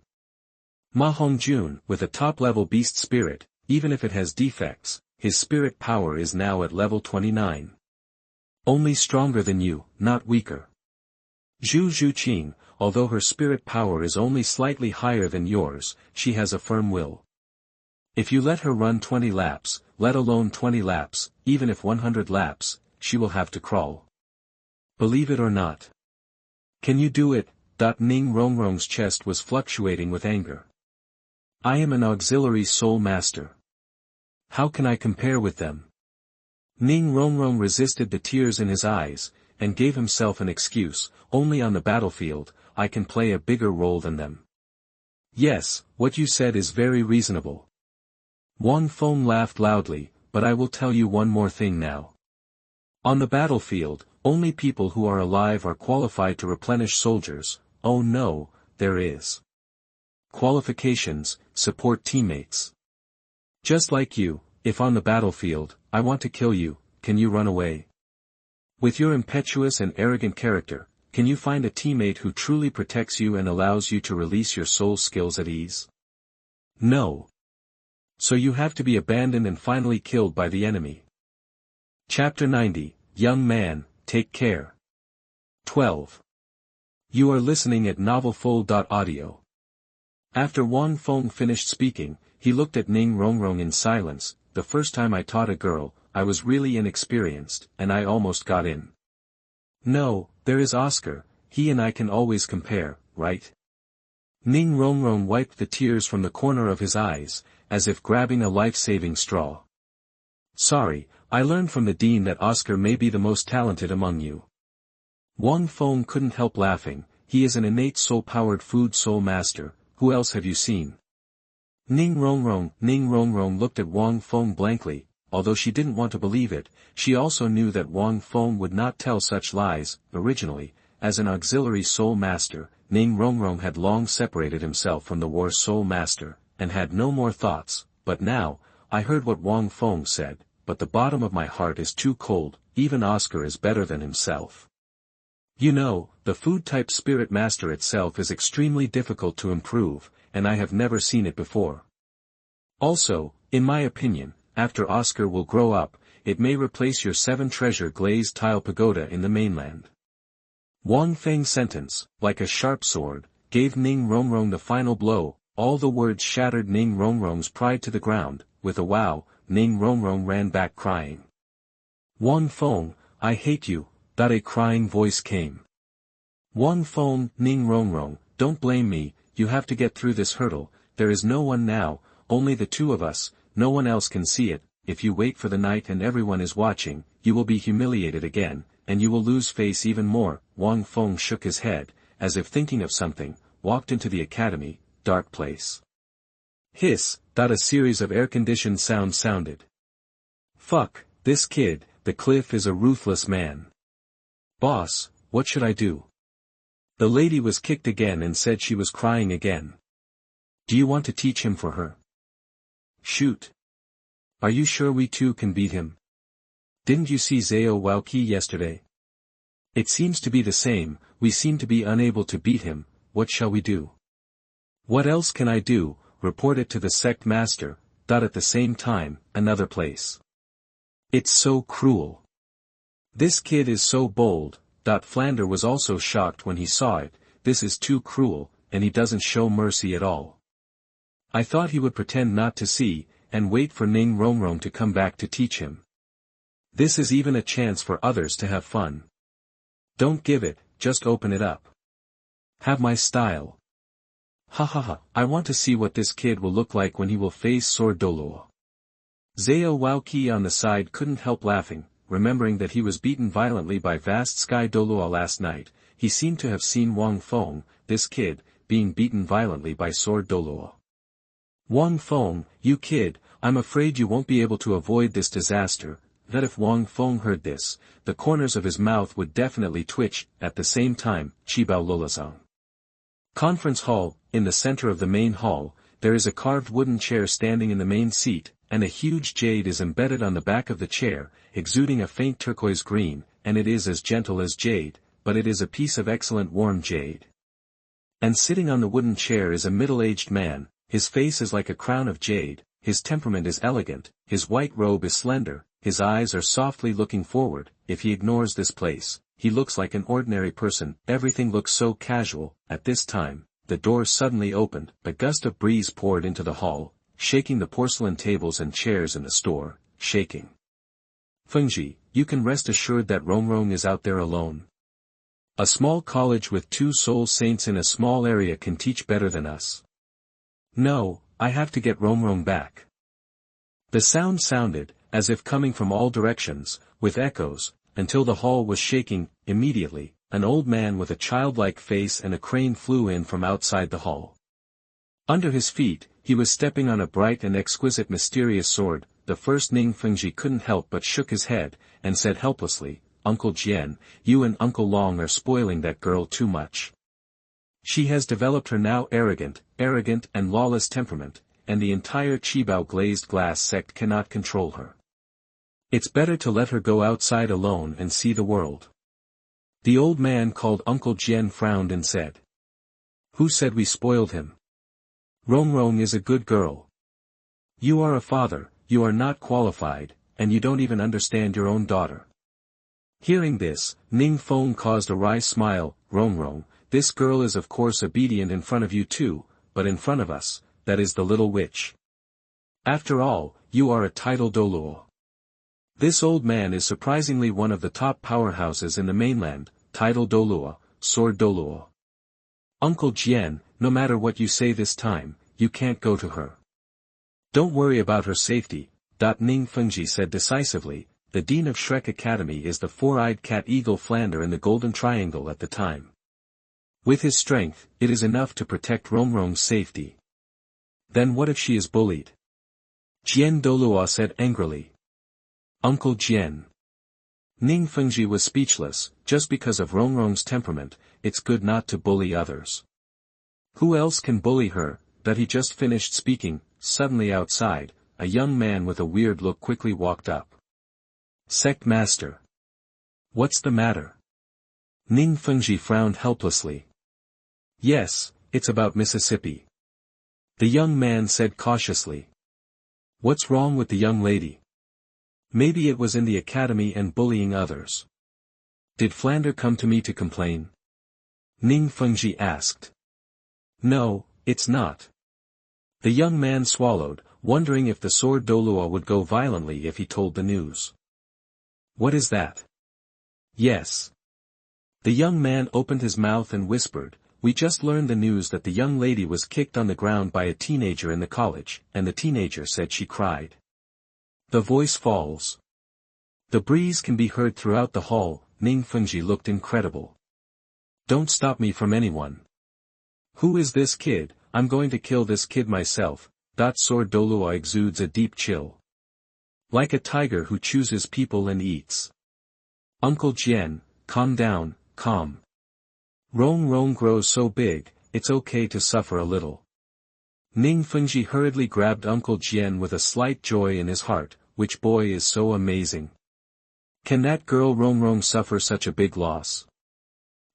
Ma Hongjun, with a top-level beast spirit, even if it has defects, his spirit power is now at level 29. Only stronger than you, not weaker. Zhu Zhuqing, although her spirit power is only slightly higher than yours, she has a firm will. If you let her run 20 laps, let alone 20 laps, even if 100 laps, she will have to crawl. Believe it or not. Can you do it? Ning Rongrong's chest was fluctuating with anger. I am an auxiliary soul master. How can I compare with them? Ning Rongrong resisted the tears in his eyes, and gave himself an excuse. Only on the battlefield, I can play a bigger role than them. Yes, what you said is very reasonable. Wang Feng laughed loudly, but I will tell you one more thing now. On the battlefield, only people who are alive are qualified to replenish soldiers. Oh no, there is. Qualifications, support teammates. Just like you, if on the battlefield, I want to kill you, can you run away? With your impetuous and arrogant character, can you find a teammate who truly protects you and allows you to release your soul skills at ease? No. So you have to be abandoned and finally killed by the enemy. Chapter 90, Young Man, Take Care. 12. You are listening at novelfull.audio. After Wang Feng finished speaking, he looked at Ning Rongrong in silence. The first time I taught a girl, I was really inexperienced, and I almost got in. No, there is Oscar, he and I can always compare, right? Ning Rongrong wiped the tears from the corner of his eyes, as if grabbing a life-saving straw. Sorry, I learned from the dean that Oscar may be the most talented among you. Wang Feng couldn't help laughing. He is an innate soul-powered food soul master. Who else have you seen? Ning Rongrong looked at Wang Feng blankly. Although she didn't want to believe it, she also knew that Wang Feng would not tell such lies. Originally, as an auxiliary soul master, Ning Rongrong had long separated himself from the war soul master, and had no more thoughts. But now, I heard what Wang Feng said, but the bottom of my heart is too cold. Even Oscar is better than himself. You know, the food-type spirit master itself is extremely difficult to improve, and I have never seen it before. Also, in my opinion, after Oscar will grow up, it may replace your 7-treasure glazed tile pagoda in the mainland. Wang Feng's sentence, like a sharp sword, gave Ning Rongrong the final blow. All the words shattered Ning Rongrong's pride to the ground. With a wow, Ning Rongrong ran back crying. Wang Feng, I hate you. A crying voice came. Wang Feng, Ning Rongrong, don't blame me, you have to get through this hurdle. There is no one now, only the two of us, no one else can see it. If you wait for the night and everyone is watching, you will be humiliated again, and you will lose face even more. Wang Feng shook his head, as if thinking of something, walked into the academy. Dark place. Hiss, a series of air-conditioned sounds sounded. Fuck, this kid, the Cliff is a ruthless man. Boss, what should I do? The lady was kicked again and said she was crying again. Do you want to teach him for her? Shoot. Are you sure we two can beat him? Didn't you see Zhao Waoqi yesterday? It seems to be the same, we seem to be unable to beat him. What shall we do? What else can I do? Report it to the sect master. At the same time, another place. It's so cruel. This kid is so bold. Flanders was also shocked when he saw it. This is too cruel, and he doesn't show mercy at all. I thought he would pretend not to see, and wait for Ning Rongrong to come back to teach him. This is even a chance for others to have fun. Don't give it, just open it up. Have my style. Ha ha ha, I want to see what this kid will look like when he will face Sword Douluo. Zhao Waoqi on the side couldn't help laughing, remembering that he was beaten violently by Vast Sky Douluo last night. He seemed to have seen Wang Feng, this kid, being beaten violently by Sword Douluo. Wang Feng, you kid, I'm afraid you won't be able to avoid this disaster. That if Wang Feng heard this, the corners of his mouth would definitely twitch. At the same time, Qibao Lolazang. Conference hall. In the center of the main hall, there is a carved wooden chair standing in the main seat, and a huge jade is embedded on the back of the chair, exuding a faint turquoise green, and it is as gentle as jade, but it is a piece of excellent warm jade. And sitting on the wooden chair is a middle-aged man. His face is like a crown of jade, his temperament is elegant, his white robe is slender, his eyes are softly looking forward. If he ignores this place, he looks like an ordinary person. Everything looks so casual. At this time, the door suddenly opened. A gust of breeze poured into the hall, shaking the porcelain tables and chairs in the store, shaking. Fengji, you can rest assured that Rongrong is out there alone. A small college with 2 soul saints in a small area can teach better than us. No, I have to get Rongrong back. The sound sounded, as if coming from all directions, with echoes, until the hall was shaking. Immediately, an old man with a childlike face and a crane flew in from outside the hall. Under his feet, he was stepping on a bright and exquisite mysterious sword. The first Ning Fengji couldn't help but shook his head, and said helplessly, Uncle Jian, you and Uncle Long are spoiling that girl too much. She has developed her now arrogant and lawless temperament, and the entire Qibao glazed glass sect cannot control her. It's better to let her go outside alone and see the world. The old man called Uncle Jian frowned and said. Who said we spoiled him? Rongrong is a good girl. You are a father, you are not qualified, and you don't even understand your own daughter. Hearing this, Ning Feng caused a wry smile. Rongrong, this girl is of course obedient in front of you too, but in front of us, that is the little witch. After all, you are a title Douluo. This old man is surprisingly one of the top powerhouses in the mainland, title Douluo, sword Douluo. Uncle Jian, no matter what you say this time, you can't go to her. Don't worry about her safety, Ning Fengji said decisively. The dean of Shrek Academy is the four-eyed cat eagle Flanders in the Golden Triangle at the time. With his strength, it is enough to protect Rongrong's safety. Then what if she is bullied? Jian Douluo said angrily. Uncle Jian. Ning Fengji was speechless. Just because of Rongrong's temperament, it's good not to bully others. Who else can bully her? That he just finished speaking, suddenly outside, a young man with a weird look quickly walked up. Sect Master. What's the matter? Ning Fengji frowned helplessly. Yes, it's about Mississippi. The young man said cautiously. What's wrong with the young lady? Maybe it was in the academy and bullying others. Did Flanders come to me to complain? Ning Fengji asked. No, it's not. The young man swallowed, wondering if the sword Douluo would go violently if he told the news. What is that? Yes. The young man opened his mouth and whispered, we just learned the news that the young lady was kicked on the ground by a teenager in the college, and the teenager said she cried. The voice falls. The breeze can be heard throughout the hall. Ning Fengji looked incredible. Don't stop me from anyone. Who is this kid? I'm going to kill this kid myself. Sword Douluo exudes a deep chill. Like a tiger who chooses people and eats. Uncle Jian, calm down, calm. Rong grows so big, it's okay to suffer a little. Ning Fengji hurriedly grabbed Uncle Jian with a slight joy in his heart. Which boy is so amazing? Can that girl Rong suffer such a big loss?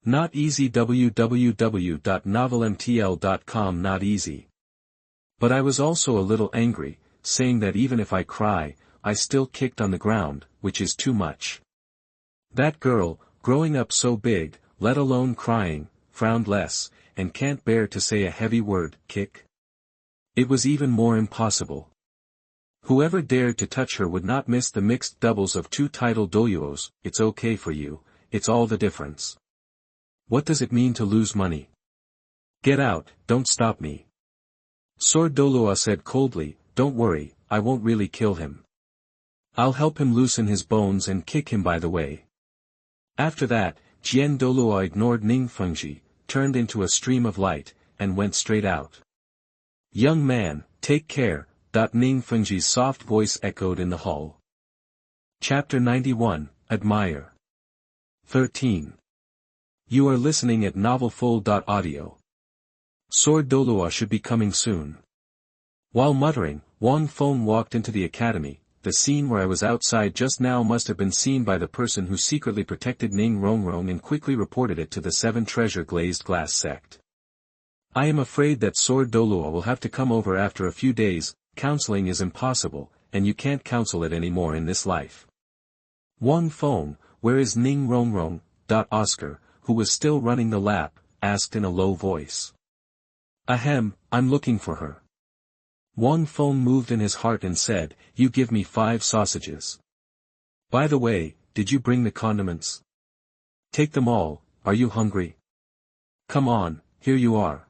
Not easy. www.novelmtl.com. Not easy. But I was also a little angry, saying that even if I cry, I still kicked on the ground, which is too much. That girl, growing up so big, let alone crying, frowned less, and can't bear to say a heavy word, kick. It was even more impossible. Whoever dared to touch her would not miss the mixed doubles of two title Douluos. It's okay for you, it's all the difference. What does it mean to lose money? Get out, don't stop me. Sword Douluo said coldly, don't worry, I won't really kill him. I'll help him loosen his bones and kick him by the way. After that, Jian Douluo ignored Ning Fengji, turned into a stream of light, and went straight out. Young man, take care. Ning Fengji's soft voice echoed in the hall. Chapter 91, Admire. 13. You are listening at novelfull.audio. Sword Douluo should be coming soon. While muttering, Wang Feng walked into the academy. The scene where I was outside just now must have been seen by the person who secretly protected Ning Rongrong and quickly reported it to the 7 Treasure Glazed Glass sect. I am afraid that Sword Douluo will have to come over after a few days. Counseling is impossible, and you can't counsel it anymore in this life. Wang Feng, where is Ning Rongrong? Oscar, who was still running the lap, asked in a low voice. Ahem, I'm looking for her. Wang Feng moved in his heart and said, you give me 5 sausages. By the way, did you bring the condiments? Take them all, are you hungry? Come on, here you are.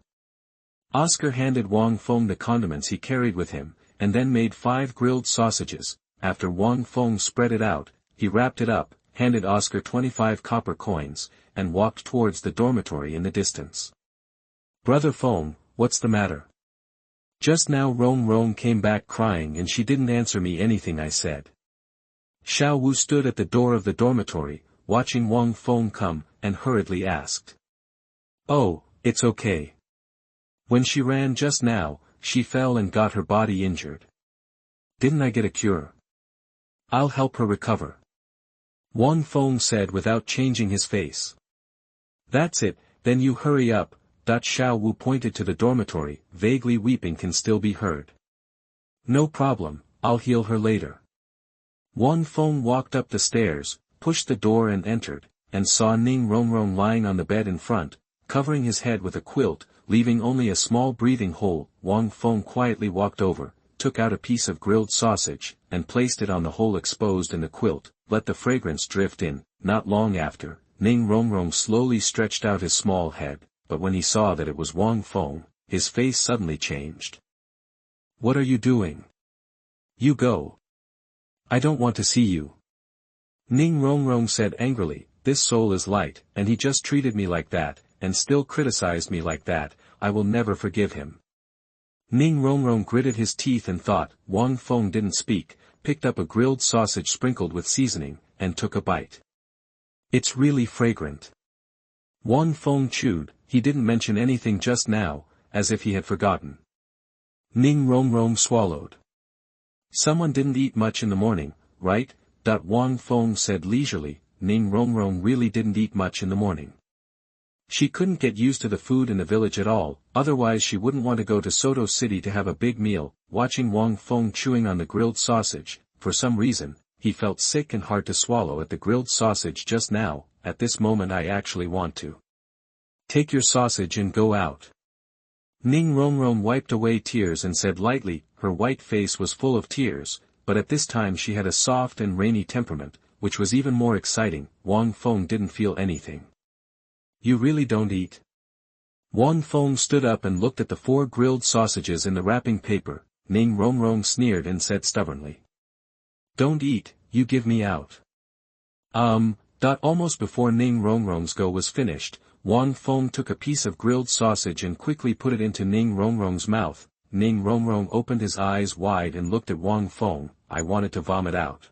Oscar handed Wang Feng the condiments he carried with him, and then made 5 grilled sausages. After Wang Feng spread it out, he wrapped it up, handed Oscar 25 copper coins, and walked towards the dormitory in the distance. Brother Feng, what's the matter? Just now Rong came back crying and she didn't answer me anything I said. Xiao Wu stood at the door of the dormitory, watching Wang Feng come, and hurriedly asked. Oh, it's okay. When she ran just now, she fell and got her body injured. Didn't I get a cure? I'll help her recover. Wang Feng said without changing his face. That's it, then you hurry up. Xiao Wu pointed to the dormitory, vaguely weeping can still be heard. No problem, I'll heal her later. Wang Feng walked up the stairs, pushed the door and entered, and saw Ning Rongrong lying on the bed in front, covering his head with a quilt, leaving only a small breathing hole. Wang Feng quietly walked over, took out a piece of grilled sausage, and placed it on the hole exposed in the quilt, let the fragrance drift in. Not long after, Ning Rongrong slowly stretched out his small head, but when he saw that it was Wang Feng, his face suddenly changed. What are you doing? You go. I don't want to see you. Ning Rongrong said angrily, this soul is light, and he just treated me like that, and still criticized me like that. I will never forgive him. Ning Rongrong gritted his teeth and thought. Wang Feng didn't speak, picked up a grilled sausage sprinkled with seasoning, and took a bite. It's really fragrant. Wang Feng chewed. He didn't mention anything just now, as if he had forgotten. Ning Rongrong swallowed. Someone didn't eat much in the morning, right? Wang Feng said leisurely. Ning Rongrong really didn't eat much in the morning. She couldn't get used to the food in the village at all, otherwise she wouldn't want to go to Soto City to have a big meal. Watching Wang Feng chewing on the grilled sausage, for some reason, he felt sick and hard to swallow at the grilled sausage just now. At this moment I actually want to take your sausage and go out. Ning Rongrong wiped away tears and said lightly. Her white face was full of tears, but at this time she had a soft and rainy temperament, which was even more exciting. Wang Feng didn't feel anything. You really don't eat? Wang Feng stood up and looked at the 4 grilled sausages in the wrapping paper. Ning Rongrong sneered and said stubbornly. Don't eat, you give me out. Almost before Ning Rongrong's go was finished, Wang Feng took a piece of grilled sausage and quickly put it into Ning Rongrong's mouth. Ning Rongrong opened his eyes wide and looked at Wang Feng. I wanted to vomit out.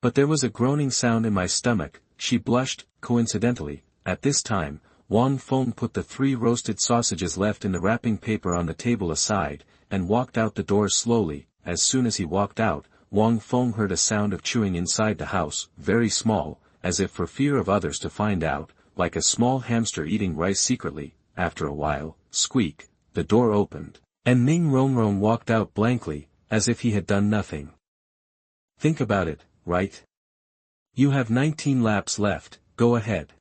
But there was a groaning sound in my stomach. She blushed. Coincidentally, at this time, Wang Feng put the 3 roasted sausages left in the wrapping paper on the table aside, and walked out the door slowly. As soon as he walked out, Wang Feng heard a sound of chewing inside the house, very small, as if for fear of others to find out, like a small hamster eating rice secretly. After a while, squeak, the door opened, and Ning Rongrong walked out blankly, as if he had done nothing. Think about it, right? You have 19 laps left, go ahead.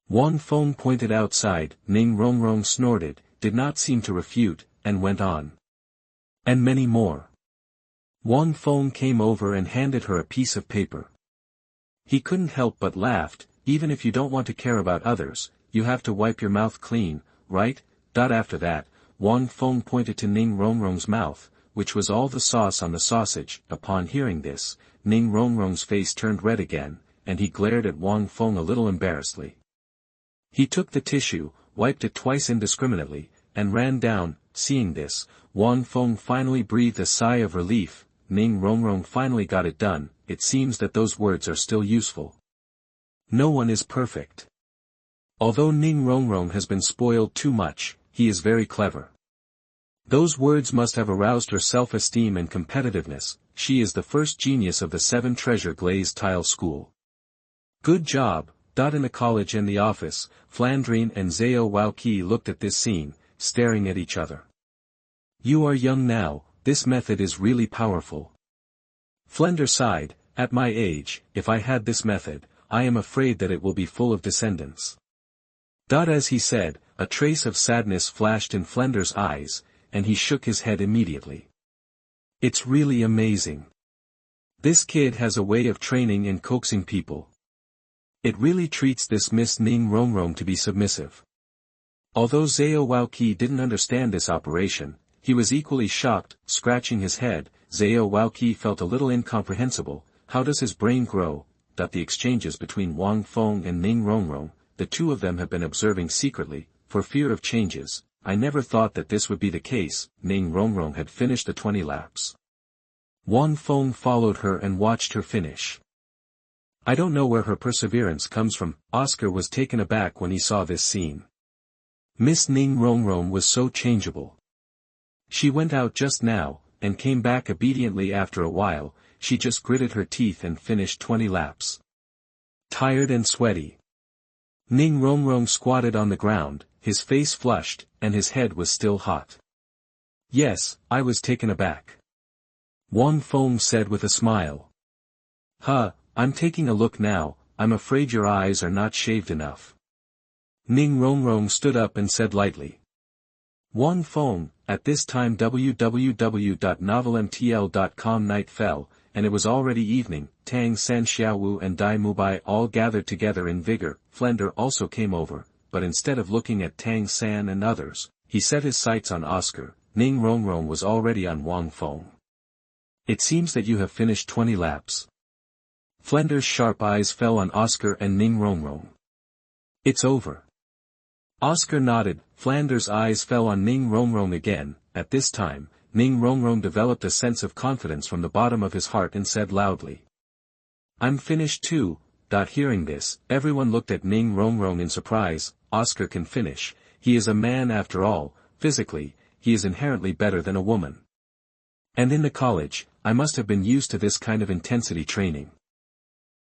Wang Feng pointed outside. Ning Rongrong snorted, did not seem to refute, and went on. And many more. Wang Feng came over and handed her a piece of paper. He couldn't help but laughed. Even if you don't want to care about others, you have to wipe your mouth clean, right? After that, Wang Feng pointed to Ning Rongrong's mouth, which was all the sauce on the sausage. Upon hearing this, Ning Rongrong's face turned red again, and he glared at Wang Feng a little embarrassedly. He took the tissue, wiped it twice indiscriminately, and ran down. Seeing this, Wang Feng finally breathed a sigh of relief. Ning Rongrong finally got it done. It seems that those words are still useful. No one is perfect. Although Ning Rongrong has been spoiled too much, he is very clever. Those words must have aroused her self-esteem and competitiveness. She is the first genius of the 7 treasure glazed tile school. Good job. In the college and the office, Flandrine and Zhao Waoqi looked at this scene, staring at each other. You are young now, this method is really powerful. Flanders sighed. At my age, if I had this method, I am afraid that it will be full of descendants. As he said, a trace of sadness flashed in Flanders' eyes, and he shook his head immediately. It's really amazing. This kid has a way of training and coaxing people. It really treats this Miss Ning Rongrong to be submissive. Although Zhao Waoqi didn't understand this operation, he was equally shocked. Scratching his head, Zhao Waoqi felt a little incomprehensible. How does his brain grow? The exchanges between Wang Feng and Ning Rongrong, the 2 of them have been observing secretly, for fear of changes. I never thought that this would be the case. Ning Rongrong had finished the 20 laps. Wang Feng followed her and watched her finish. I don't know where her perseverance comes from. Oscar was taken aback when he saw this scene. Miss Ning Rongrong was so changeable. She went out just now, and came back obediently after a while. She just gritted her teeth and finished 20 laps. Tired and sweaty. Ning Rongrong squatted on the ground, his face flushed, and his head was still hot. Yes, I was taken aback. Wang Feng said with a smile. I'm taking a look now, I'm afraid your eyes are not shaved enough. Ning Rongrong stood up and said lightly. Wang Feng, at this time www.novelmtl.com night fell, and it was already evening. Tang San Xiaowu and Dai Mubai all gathered together in vigor. Flanders also came over, but instead of looking at Tang San and others, he set his sights on Oscar. Ning Rongrong was already on Wang Feng. It seems that you have finished 20 laps. Flanders' sharp eyes fell on Oscar and Ning Rongrong. It's over. Oscar nodded. Flanders' eyes fell on Ning Rongrong again. At this time, Ning Rongrong developed a sense of confidence from the bottom of his heart and said loudly. I'm finished too. Hearing this, everyone looked at Ning Rongrong in surprise. Oscar can finish. He is a man after all. Physically, he is inherently better than a woman. And in the college, I must have been used to this kind of intensity training.